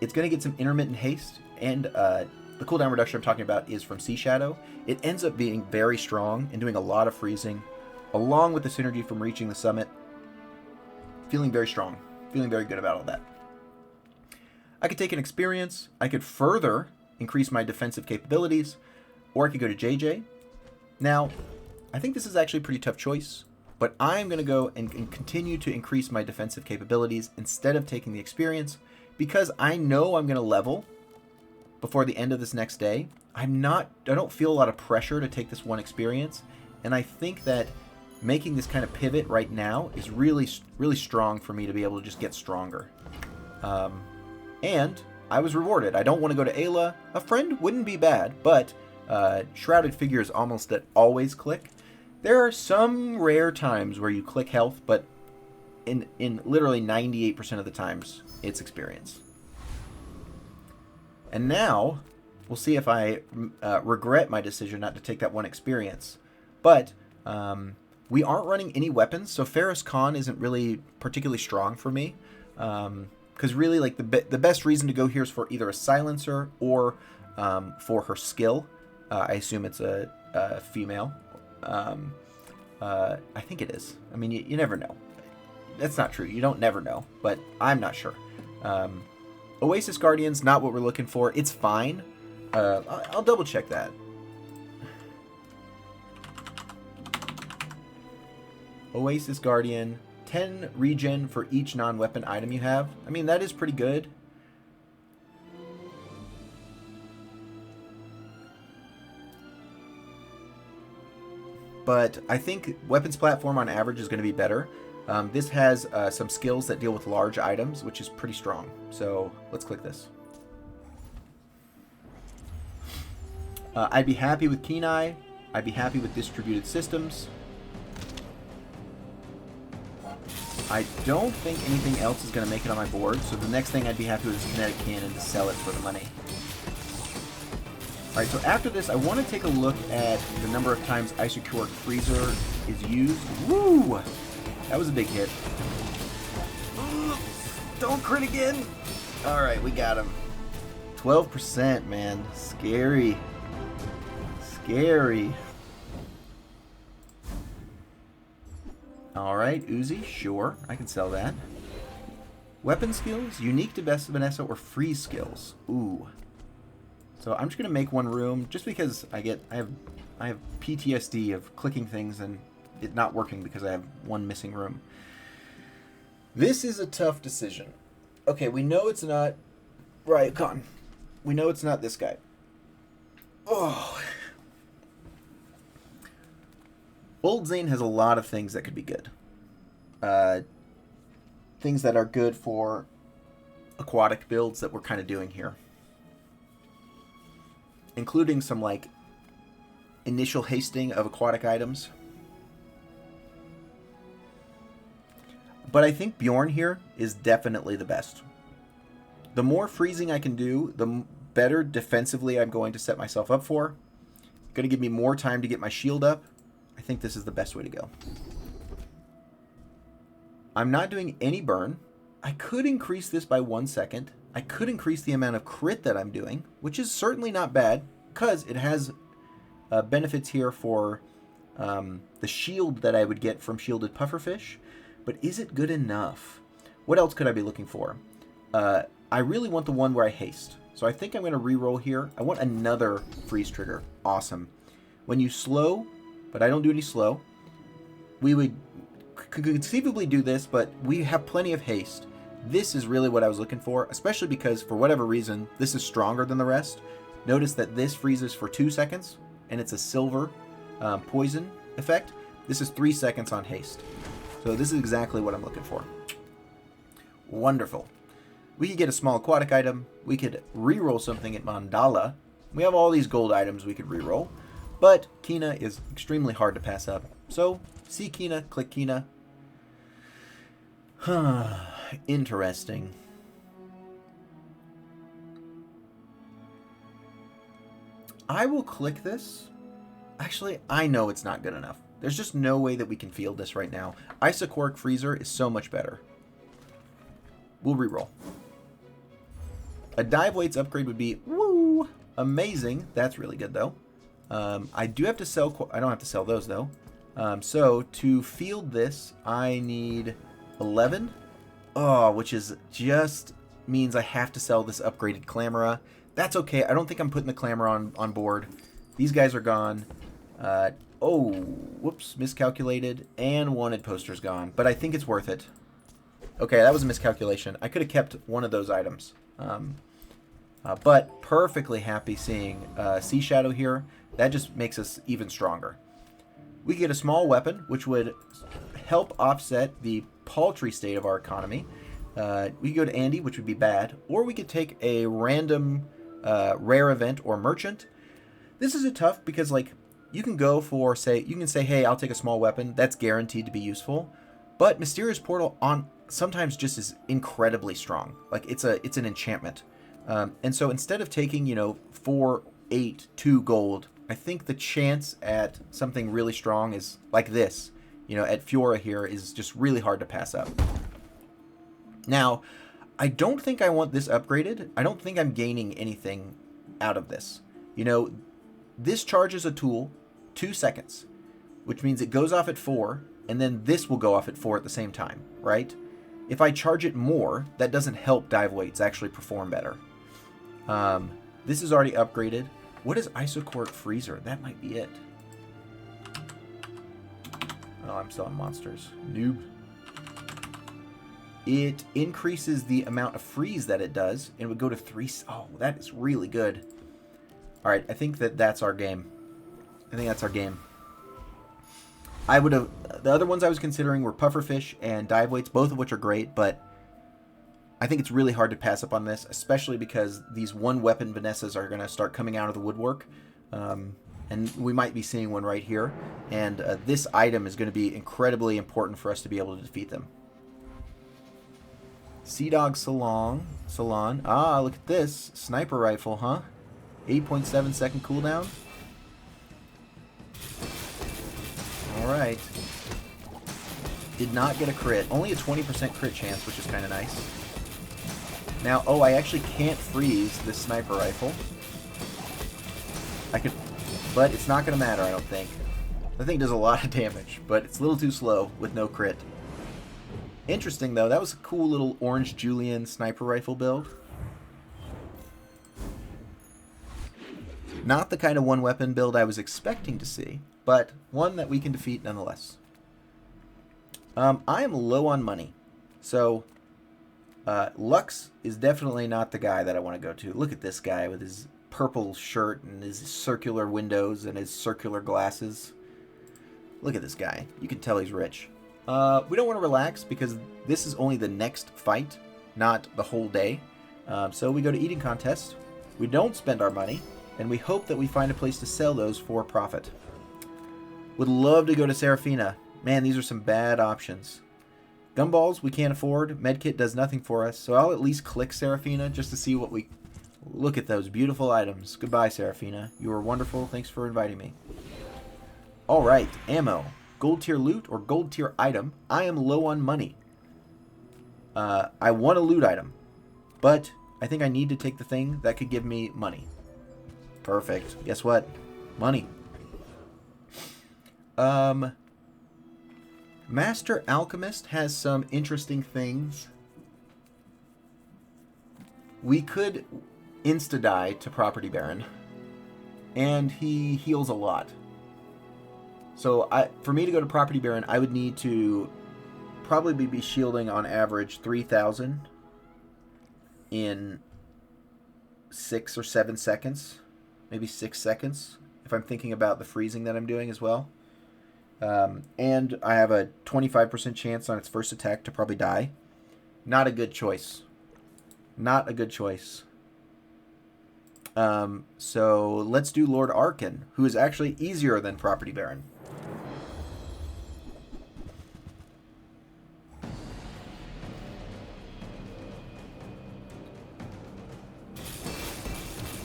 it's going to get some intermittent haste, and the cooldown reduction I'm talking about is from Seashadow. It ends up being very strong and doing a lot of freezing, along with the synergy from reaching the summit. Feeling very strong. Feeling very good about all that. I could take an experience. I could further increase my defensive capabilities, or I could go to JJ. Now, I think this is actually a pretty tough choice, but I'm going to go and continue to increase my defensive capabilities instead of taking the experience, because I know I'm going to level before the end of this next day. I don't feel a lot of pressure to take this one experience, and I think that making this kind of pivot right now is really, really strong for me to be able to just get stronger. And I was rewarded. I don't want to go to Ayla. A friend wouldn't be bad, but Shrouded Figures almost always click. There are some rare times where you click health, but in literally 98% of the times, it's experience. And now, we'll see if I regret my decision not to take that one experience. But we aren't running any weapons, so Ferris Khan isn't really particularly strong for me. Because really, like the best reason to go here is for either a silencer or for her skill. I assume it's a female. I think it is. I mean, you never know. That's not true. You don't never know, but I'm not sure. Oasis Guardian's not what we're looking for. It's fine. I'll double check that. Oasis Guardian, 10 regen for each non-weapon item you have. I mean, that is pretty good. But I think weapons platform on average is going to be better. This has some skills that deal with large items, which is pretty strong. So let's click this. I'd be happy with Kina. I'd be happy with distributed systems. I don't think anything else is going to make it on my board, so the next thing I'd be happy with is Kinetic Cannon to sell it for the money. Alright, so after this, I want to take a look at the number of times Isocuric Freezer is used. Woo! That was a big hit. Don't crit again! Alright, we got him. 12%, man. Scary. Scary. Alright, Uzi, sure. I can sell that. Weapon skills, unique to Best Vanessa, or freeze skills. Ooh. So I'm just gonna make one room just because I have PTSD of clicking things and it not working because I have one missing room. This is a tough decision. Okay, we know it's not Ryukon. We know it's not this guy. Oh. Old Zane has a lot of things that could be good. Things that are good for aquatic builds that we're kind of doing here. Including some, like, initial hasting of aquatic items. But I think Bjorn here is definitely the best. The more freezing I can do, the better defensively I'm going to set myself up for. Going to give me more time to get my shield up. I think this is the best way to go. I'm not doing any burn. I could increase this by 1 second. I could increase the amount of crit that I'm doing, which is certainly not bad, because it has benefits here for the shield that I would get from shielded pufferfish. But is it good enough? What else could I be looking for? I really want the one where I haste. So I think I'm going to reroll here. I want another freeze trigger. Awesome. When you slow, but I don't do any slow, we would conceivably do this, but we have plenty of haste. This is really what I was looking for, especially because for whatever reason, this is stronger than the rest. Notice that this freezes for 2 seconds, and it's a silver poison effect. This is 3 seconds on haste. So this is exactly what I'm looking for. Wonderful. We could get a small aquatic item. We could reroll something at Mandala. We have all these gold items we could reroll. But Kina is extremely hard to pass up. So, see Kina, click Kina. Interesting. I will click this. Actually, I know it's not good enough. There's just no way that we can field this right now. Isochoric Freezer is so much better. We'll reroll. A dive weights upgrade would be, woo, amazing. That's really good, though. I do have to sell, I don't have to sell those, though. So, to field this, I need 11. Oh, which is just means I have to sell this upgraded Clamora. That's okay. I don't think I'm putting the Clamora on board. These guys are gone. Oh, whoops, miscalculated. And wanted poster's gone. But I think it's worth it. Okay, that was a miscalculation. I could have kept one of those items. But perfectly happy seeing Seashadow here. That just makes us even stronger. We get a small weapon, which would help offset the paltry state of our economy. We could go to Andy, which would be bad. Or we could take a random rare event or merchant. This is a tough because, like, you can go for, you can say, hey, I'll take a small weapon. That's guaranteed to be useful. But Mysterious Portal sometimes just is incredibly strong. Like, it's an enchantment. And so instead of taking, 4, 8, 2 gold, I think the chance at something really strong is like this. At Fiora here is just really hard to pass up. Now, I don't think I want this upgraded. I don't think I'm gaining anything out of this. This charges a tool 2 seconds, which means it goes off at 4, and then this will go off at 4 at the same time, right? If I charge it more, that doesn't help dive weights actually perform better. This is already upgraded. What is Isochoric Freezer? That might be it. Oh, I'm still on monsters. Noob. It increases the amount of freeze that it does, and it would go to 3. Oh, that is really good. All right, I think that's our game. I think that's our game. I would have... The other ones I was considering were Pufferfish and Dive Weights, both of which are great, but I think it's really hard to pass up on this, especially because these one-weapon Vanessas are going to start coming out of the woodwork. And we might be seeing one right here. And this item is going to be incredibly important for us to be able to defeat them. Sea Dog Salon. Ah, look at this. Sniper rifle, huh? 8.7 second cooldown. Alright. Did not get a crit. Only a 20% crit chance, which is kind of nice. Now, oh, I actually can't freeze this sniper rifle. I could, but it's not going to matter, I don't think. The thing does a lot of damage, but it's a little too slow with no crit. Interesting, though. That was a cool little Orange Julian sniper rifle build. Not the kind of one-weapon build I was expecting to see, but one that we can defeat nonetheless. I am low on money, so Lux is definitely not the guy that I want to go to. Look at this guy with his purple shirt and his circular windows and his circular glasses. Look at this guy. You can tell he's rich. We don't want to relax because this is only the next fight, not the whole day. So we go to eating contest. We don't spend our money, and we hope that we find a place to sell those for profit. Would love to go to Seraphina. Man, these are some bad options. Gumballs we can't afford. Medkit does nothing for us, so I'll at least click Seraphina just to see what we... Look at those beautiful items. Goodbye, Seraphina. You are wonderful. Thanks for inviting me. Alright, ammo. Gold tier loot or gold tier item. I am low on money. I want a loot item, but I think I need to take the thing that could give me money. Perfect. Guess what? Money. Master Alchemist has some interesting things. We could insta-die to Property Baron, and he heals a lot. So for me to go to Property Baron, I would need to probably be shielding on average 3,000 in 6 or 7 seconds, maybe 6 seconds, if I'm thinking about the freezing that I'm doing as well. And I have a 25% chance on its first attack to probably die. Not a good choice. Not a good choice. So let's do Lord Arkin, who is actually easier than Property Baron.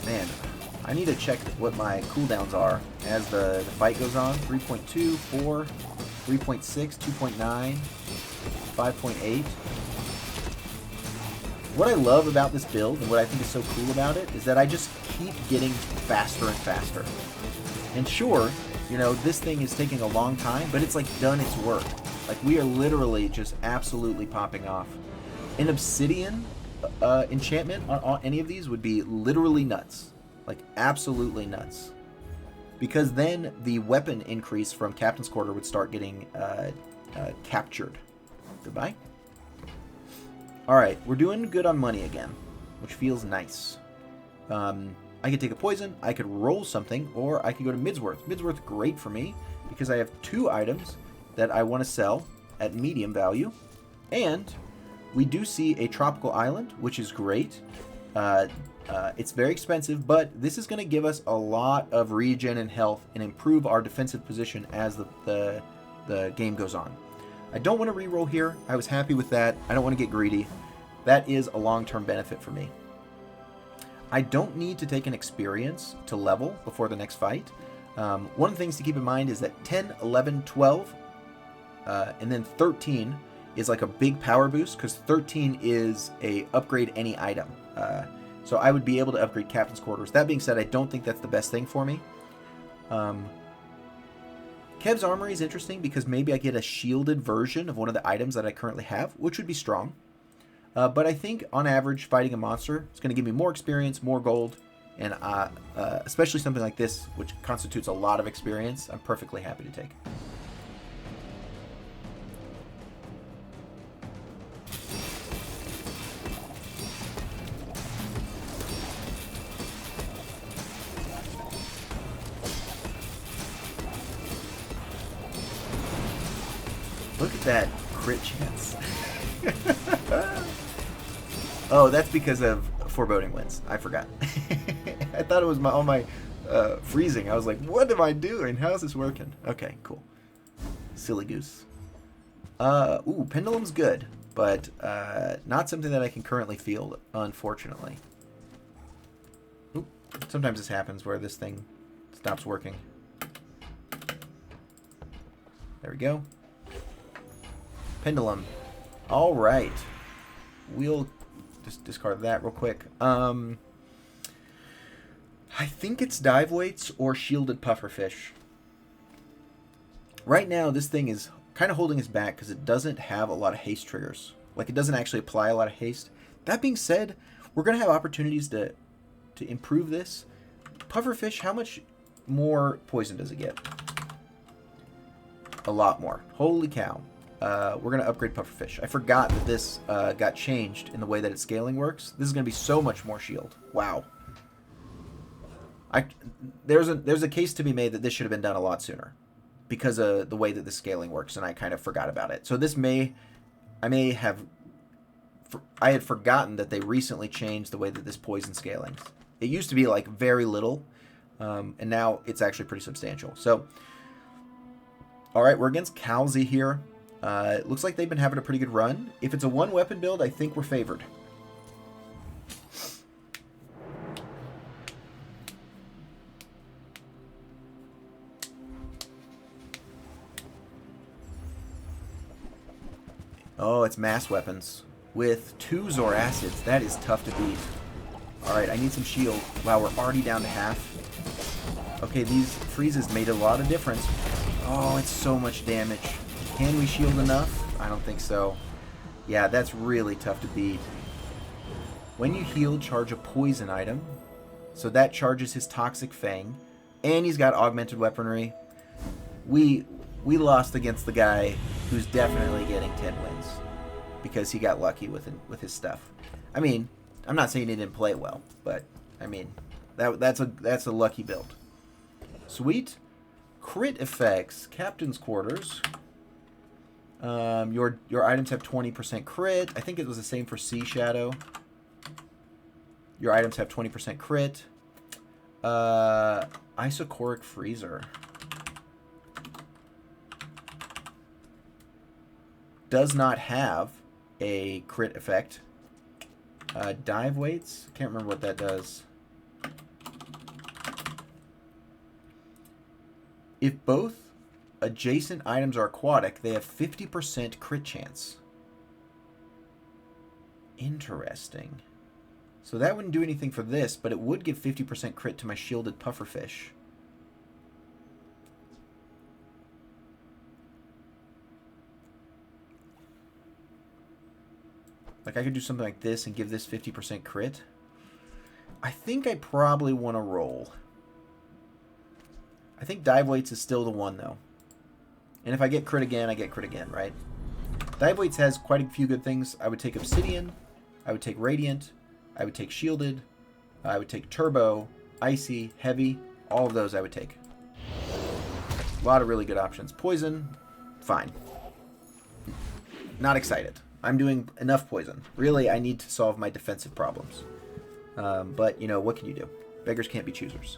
Man, I need to check what my cooldowns are as the fight goes on. 3.2, 4, 3.6, 2.9, 5.8. What I love about this build, and what I think is so cool about it, is that I just keep getting faster and faster. And sure, you know, this thing is taking a long time, but it's like done its work. Like, we are literally just absolutely popping off. An obsidian enchantment on any of these would be literally nuts. Like, absolutely nuts. Because then the weapon increase from Captain's Quarter would start getting captured. Goodbye. Alright, we're doing good on money again, which feels nice. I could take a poison, I could roll something, or I could go to Midsworth. Midsworth, great for me, because I have 2 items that I want to sell at medium value. And we do see a tropical island, which is great. It's very expensive, but this is going to give us a lot of regen and health and improve our defensive position as the game goes on. I don't want to reroll here. I was happy with that. I don't want to get greedy. That is a long-term benefit for me. I don't need to take an experience to level before the next fight. One of the things to keep in mind is that 10, 11, 12, and then 13 is like a big power boost, because 13 is a upgrade any item. So I would be able to upgrade Captain's Quarters. That being said, I don't think that's the best thing for me. Kev's Armory is interesting because maybe I get a shielded version of one of the items that I currently have, which would be strong. But I think, on average, fighting a monster is going to give me more experience, more gold, and especially something like this, which constitutes a lot of experience, I'm perfectly happy to take. Look at that crit chance. Oh, that's because of Foreboding Winds. I forgot. I thought it was all my freezing. I was like, what am I doing? How is this working? Okay, cool. Silly goose. Ooh, Pendulum's good, but not something that I can currently field, unfortunately. Oop, sometimes this happens where this thing stops working. There we go. Pendulum. All right. We'll just discard that real quick. I think it's dive weights or shielded pufferfish. Right now, this thing is kind of holding us back because it doesn't have a lot of haste triggers. Like, it doesn't actually apply a lot of haste. That being said, we're going to have opportunities to improve this. Pufferfish, how much more poison does it get? A lot more. Holy cow. We're going to upgrade Pufferfish. I forgot that this got changed in the way that its scaling works. This is going to be so much more shield. Wow. There's a case to be made that this should have been done a lot sooner because of the way that the scaling works, and I kind of forgot about it. So this I had forgotten that they recently changed the way that this poison scaling. It used to be like very little, and now it's actually pretty substantial. So, all right, we're against Calzi here. It looks like they've been having a pretty good run. If it's a one-weapon build, I think we're favored. Oh, it's mass weapons. With 2 Zor Acids, that is tough to beat. Alright, I need some shield. Wow, we're already down to half. Okay, these freezes made a lot of difference. Oh, it's so much damage. Can we shield enough? I don't think so. Yeah, that's really tough to beat. When you heal, charge a poison item. So that charges his Toxic Fang. And he's got augmented weaponry. We lost against the guy who's definitely getting 10 wins. Because he got lucky with his stuff. I mean, I'm not saying he didn't play well, but I mean, that's a lucky build. Sweet. Crit effects. Captain's quarters. Your items have 20% crit. I think it was the same for Seashadow. Your items have 20% crit. Isocoric freezer. Does not have a crit effect. Dive weights. Can't remember what that does. If both adjacent items are aquatic, they have 50% crit chance. Interesting. So that wouldn't do anything for this, but it would give 50% crit to my shielded pufferfish. Like, I could do something like this and give this 50% crit. I think I probably want to roll. I think dive weights is still the one, though. And if I get crit again, I get crit again, right? Dive weights has quite a few good things. I would take obsidian. I would take radiant. I would take shielded. I would take turbo, icy, heavy. All of those I would take. A lot of really good options. Poison, fine. Not excited. I'm doing enough poison. Really, I need to solve my defensive problems. But, you know, what can you do? Beggars can't be choosers.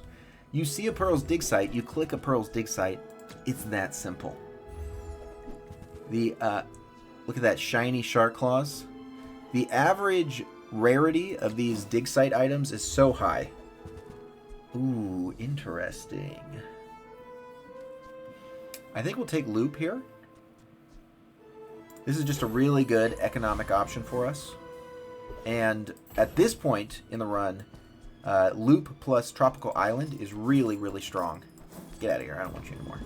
You see a Pearl's dig site, you click a Pearl's dig site. It's that simple. Look at that shiny shark claws. The average rarity of these dig site items is so high. Ooh, interesting. I think we'll take loop here. This is just a really good economic option for us. And at this point in the run, loop plus tropical island is really, really strong. Get out of here. I don't want you anymore.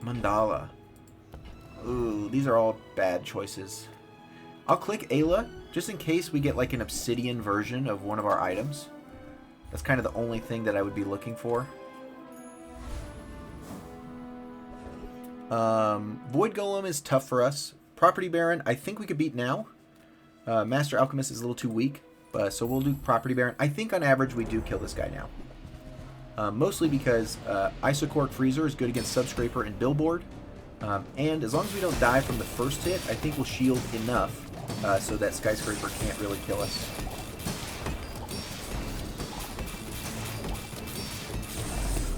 Mandala. Ooh, these are all bad choices. I'll click Ayla just in case we get like an obsidian version of one of our items. That's kind of the only thing that I would be looking for. Void Golem is tough for us. Property Baron, I think we could beat now. Master Alchemist is a little too weak, so we'll do Property Baron. I think on average we do kill this guy now. Mostly because Isocoric Freezer is good against Subscraper and Billboard. And as long as we don't die from the first hit, I think we'll shield enough so that Skyscraper can't really kill us.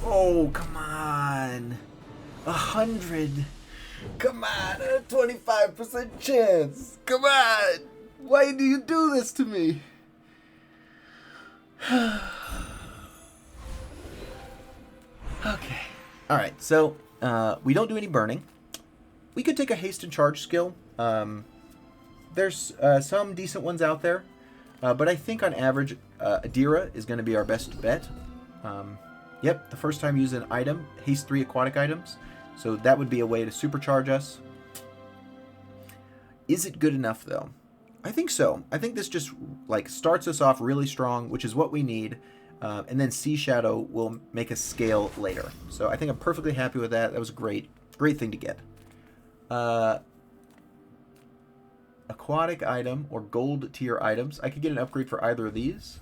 Oh, come on. 100. Come on, a 25% chance. Come on. Why do you do this to me? Okay. Alright, so we don't do any burning. We could take a haste and charge skill. There's some decent ones out there. But I think on average, Adira is going to be our best bet. Yep, the first time you use an item, haste 3 aquatic items. So that would be a way to supercharge us. Is it good enough, though? I think so. I think this just like starts us off really strong, which is what we need. And then Seashadow will make us scale later. So I think I'm perfectly happy with that. That was a great thing to get. Aquatic item or gold tier items. I could get an upgrade for either of these.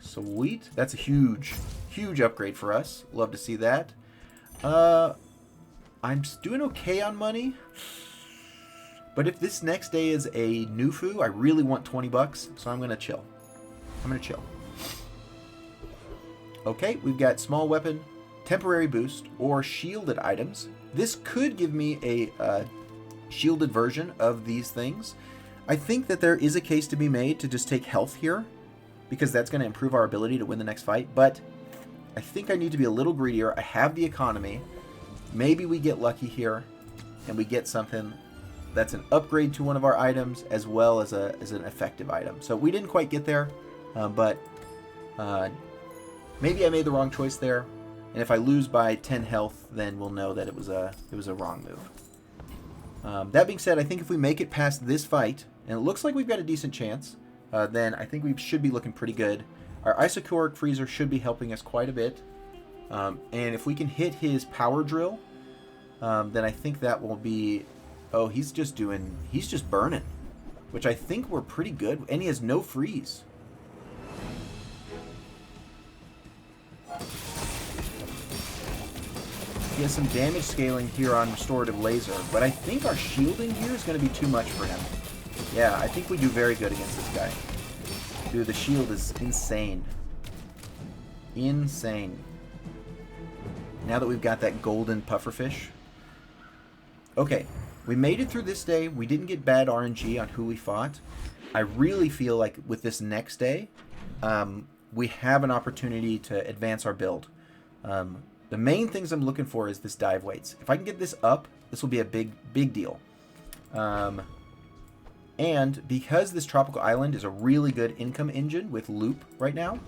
Sweet. That's a huge upgrade for us. Love to see that. I'm doing okay on money. But if this next day is a Nufu, I really want 20 bucks, so I'm going to chill. Okay, we've got small weapon, temporary boost, or shielded items. This could give me a shielded version of these things. I think that there is a case to be made to just take health here, because that's going to improve our ability to win the next fight, but I think I need to be a little greedier. I have the economy. Maybe we get lucky here, and we get something that's an upgrade to one of our items, as well as an effective item. So we didn't quite get there, but maybe I made the wrong choice there. And if I lose by 10 health, then we'll know that it was a wrong move. That being said, I think if we make it past this fight, and it looks like we've got a decent chance, then I think we should be looking pretty good. Our Isocoric Freezer should be helping us quite a bit. And if we can hit his power drill, then I think that will be Oh, he's just burning. Which I think we're pretty good. And he has no freeze. He has some damage scaling here on Restorative Laser. But I think our shielding here is going to be too much for him. Yeah, I think we do very good against this guy. Dude, the shield is insane. Insane. Now that we've got that golden pufferfish. Okay, we made it through this day. We didn't get bad RNG on who we fought. I really feel like with this next day, we have an opportunity to advance our build. The main things I'm looking for is this dive weights. If I can get this up, this will be a big deal. And because this tropical island is a really good income engine with loop right now,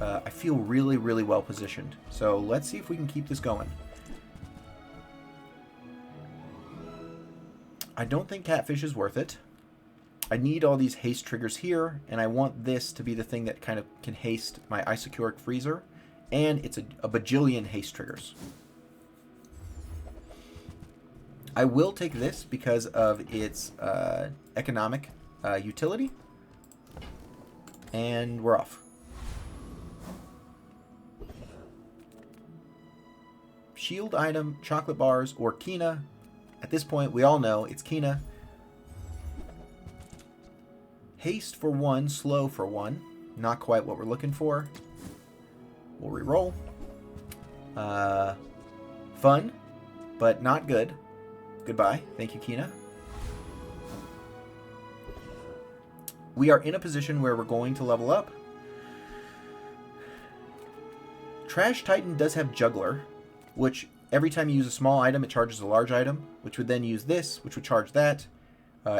I feel really, really well positioned. So let's see if we can keep this going. I don't think catfish is worth it. I need all these haste triggers here, and I want this to be the thing that kind of can haste my isocuric freezer, and it's a bajillion haste triggers. I will take this because of its economic utility, and we're off. Shield item, chocolate bars, or Kina. At this point, we all know it's Kina. Haste for 1, slow for 1. Not quite what we're looking for. We'll re-roll. Fun, but not good. Goodbye. Thank you, Kina. We are in a position where we're going to level up. Trash Titan does have Juggler, which every time you use a small item, it charges a large item, which would then use this, which would charge that,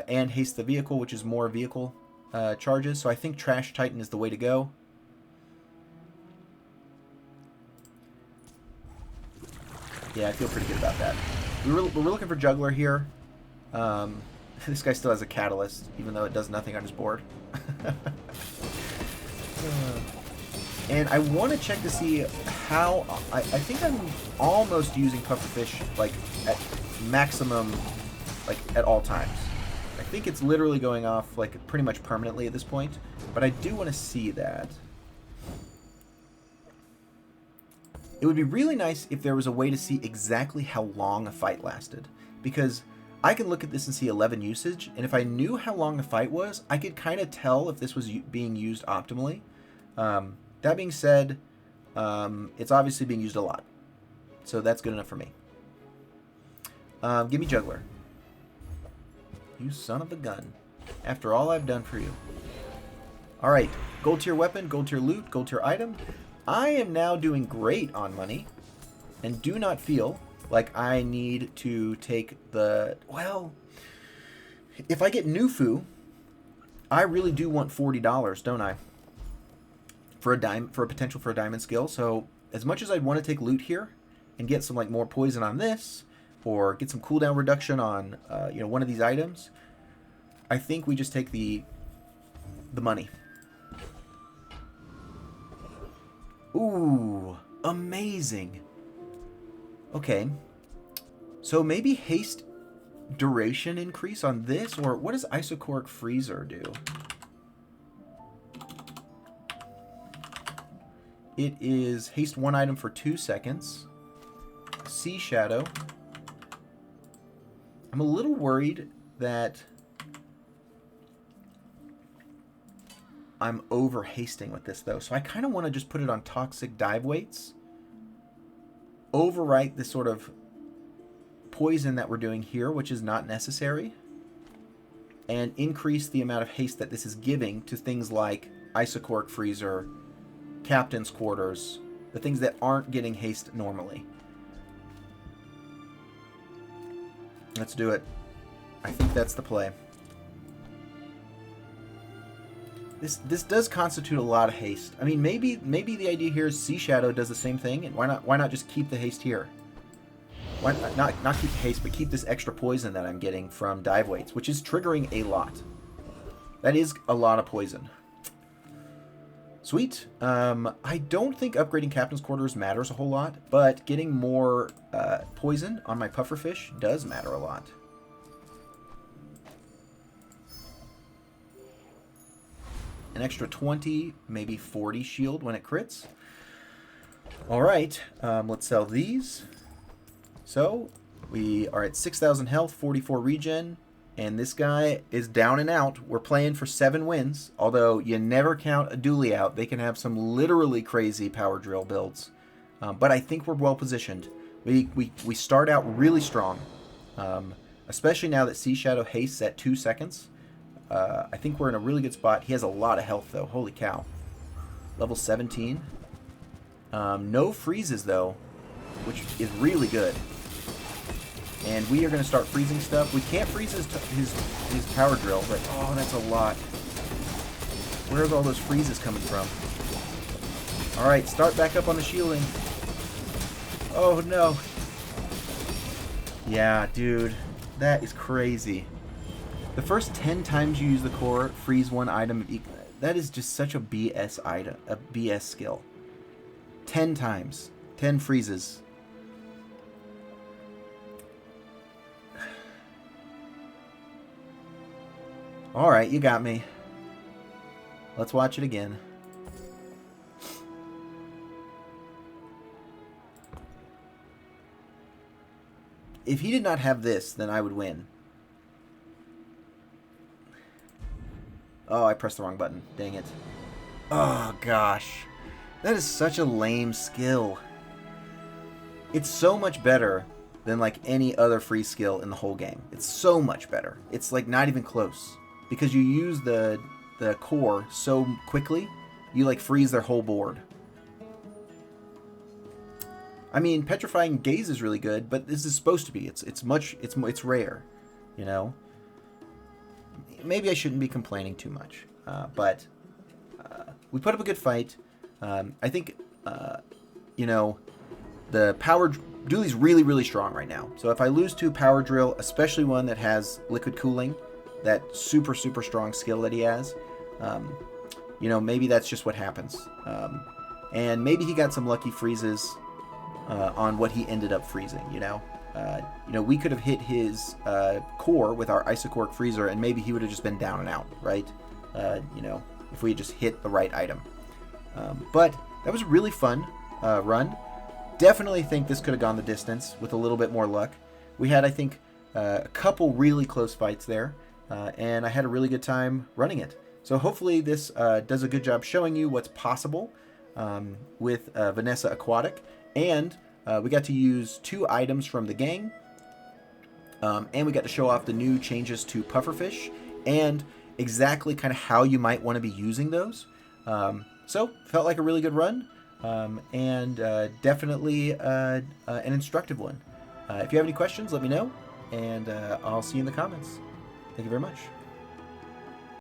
and haste the vehicle, which is more vehicle charges. So I think Trash Titan is the way to go. Yeah, I feel pretty good about that. We're looking for Juggler here. This guy still has a Catalyst, even though it does nothing on his board. And I want to check to see how... I think I'm almost using pufferfish, like, at maximum, like, at all times. I think it's literally going off, like, pretty much permanently at this point. But I do want to see that. It would be really nice if there was a way to see exactly how long a fight lasted. Because I can look at this and see 11 usage, and if I knew how long the fight was, I could kind of tell if this was being used optimally. That being said, it's obviously being used a lot. So that's good enough for me. Give me Juggler. You son of a gun. After all I've done for you. Alright, gold tier weapon, gold tier loot, gold tier item. I am now doing great on money, and do not feel like I need to take the... Well, if I get Nufu, I really do want $40, don't I? For a potential for a diamond skill. So as much as I'd want to take loot here and get some like more poison on this, or get some cooldown reduction on one of these items, I think we just take the money. Ooh, amazing. Okay, so maybe haste duration increase on this, or what does isocoric freezer do? It is haste 1 item for 2 seconds. Seashadow. I'm a little worried that I'm over hasting with this though, so I kind of want to just put it on toxic dive weights. Overwrite this sort of poison that we're doing here, which is not necessary, and increase the amount of haste that this is giving to things like isocoric freezer, captain's quarters, the things that aren't getting haste normally. Let's do it. I think that's the play. This does constitute a lot of haste. I mean, maybe the idea here is Seashadow does the same thing, and why not just keep the haste here? Why not keep the haste, but keep this extra poison that I'm getting from dive weights, which is triggering a lot. That is a lot of poison. Sweet. I don't think upgrading Captain's Quarters matters a whole lot, but getting more poison on my pufferfish does matter a lot. an extra 20, maybe 40 shield when it crits. All right, let's sell these. So we are at 6,000 health, 44 regen, and this guy is down and out. We're playing for 7 wins, although you never count a dually out. They can have some literally crazy power drill builds, but I think we're well positioned. We start out really strong, especially now that Seashadow hastes at 2 seconds. I think we're in a really good spot. He has a lot of health, though. Holy cow. Level 17. No freezes, though, which is really good. And we are going to start freezing stuff. We can't freeze his power drill, but oh, that's a lot. Where's all those freezes coming from? All right, start back up on the shielding. Oh, no. Yeah, dude. That is crazy. The first 10 times you use the core, freeze one item. That is just such a BS item, a BS skill. 10 times. 10 freezes. Alright, you got me. Let's watch it again. If he did not have this, then I would win. Oh, I pressed the wrong button. Dang it. Oh, gosh. That is such a lame skill. It's so much better than, like, any other free skill in the whole game. It's so much better. It's, like, not even close. Because you use the core so quickly, you, like, freeze their whole board. I mean, Petrifying Gaze is really good, but this is supposed to be. It's rare, you know? Maybe I shouldn't be complaining too much, but we put up a good fight. I think, you know, the power dually's really, really strong right now. So if I lose to power drill, especially one that has liquid cooling, that super, super strong skill that he has, you know, maybe that's just what happens. And maybe he got some lucky freezes on what he ended up freezing, you know? You know, we could have hit his core with our Isocork freezer, and maybe he would have just been down and out, right? You know, if we had just hit the right item. But that was a really fun run. Definitely think this could have gone the distance with a little bit more luck. We had, I think, a couple really close fights there, and I had a really good time running it. So hopefully this does a good job showing you what's possible with Vanessa Aquatic. And we got to use 2 items from the gang, and we got to show off the new changes to pufferfish and exactly kind of how you might want to be using those. So felt like a really good run, and definitely an instructive one. If you have any questions, let me know, and I'll see you in the comments. Thank you very much.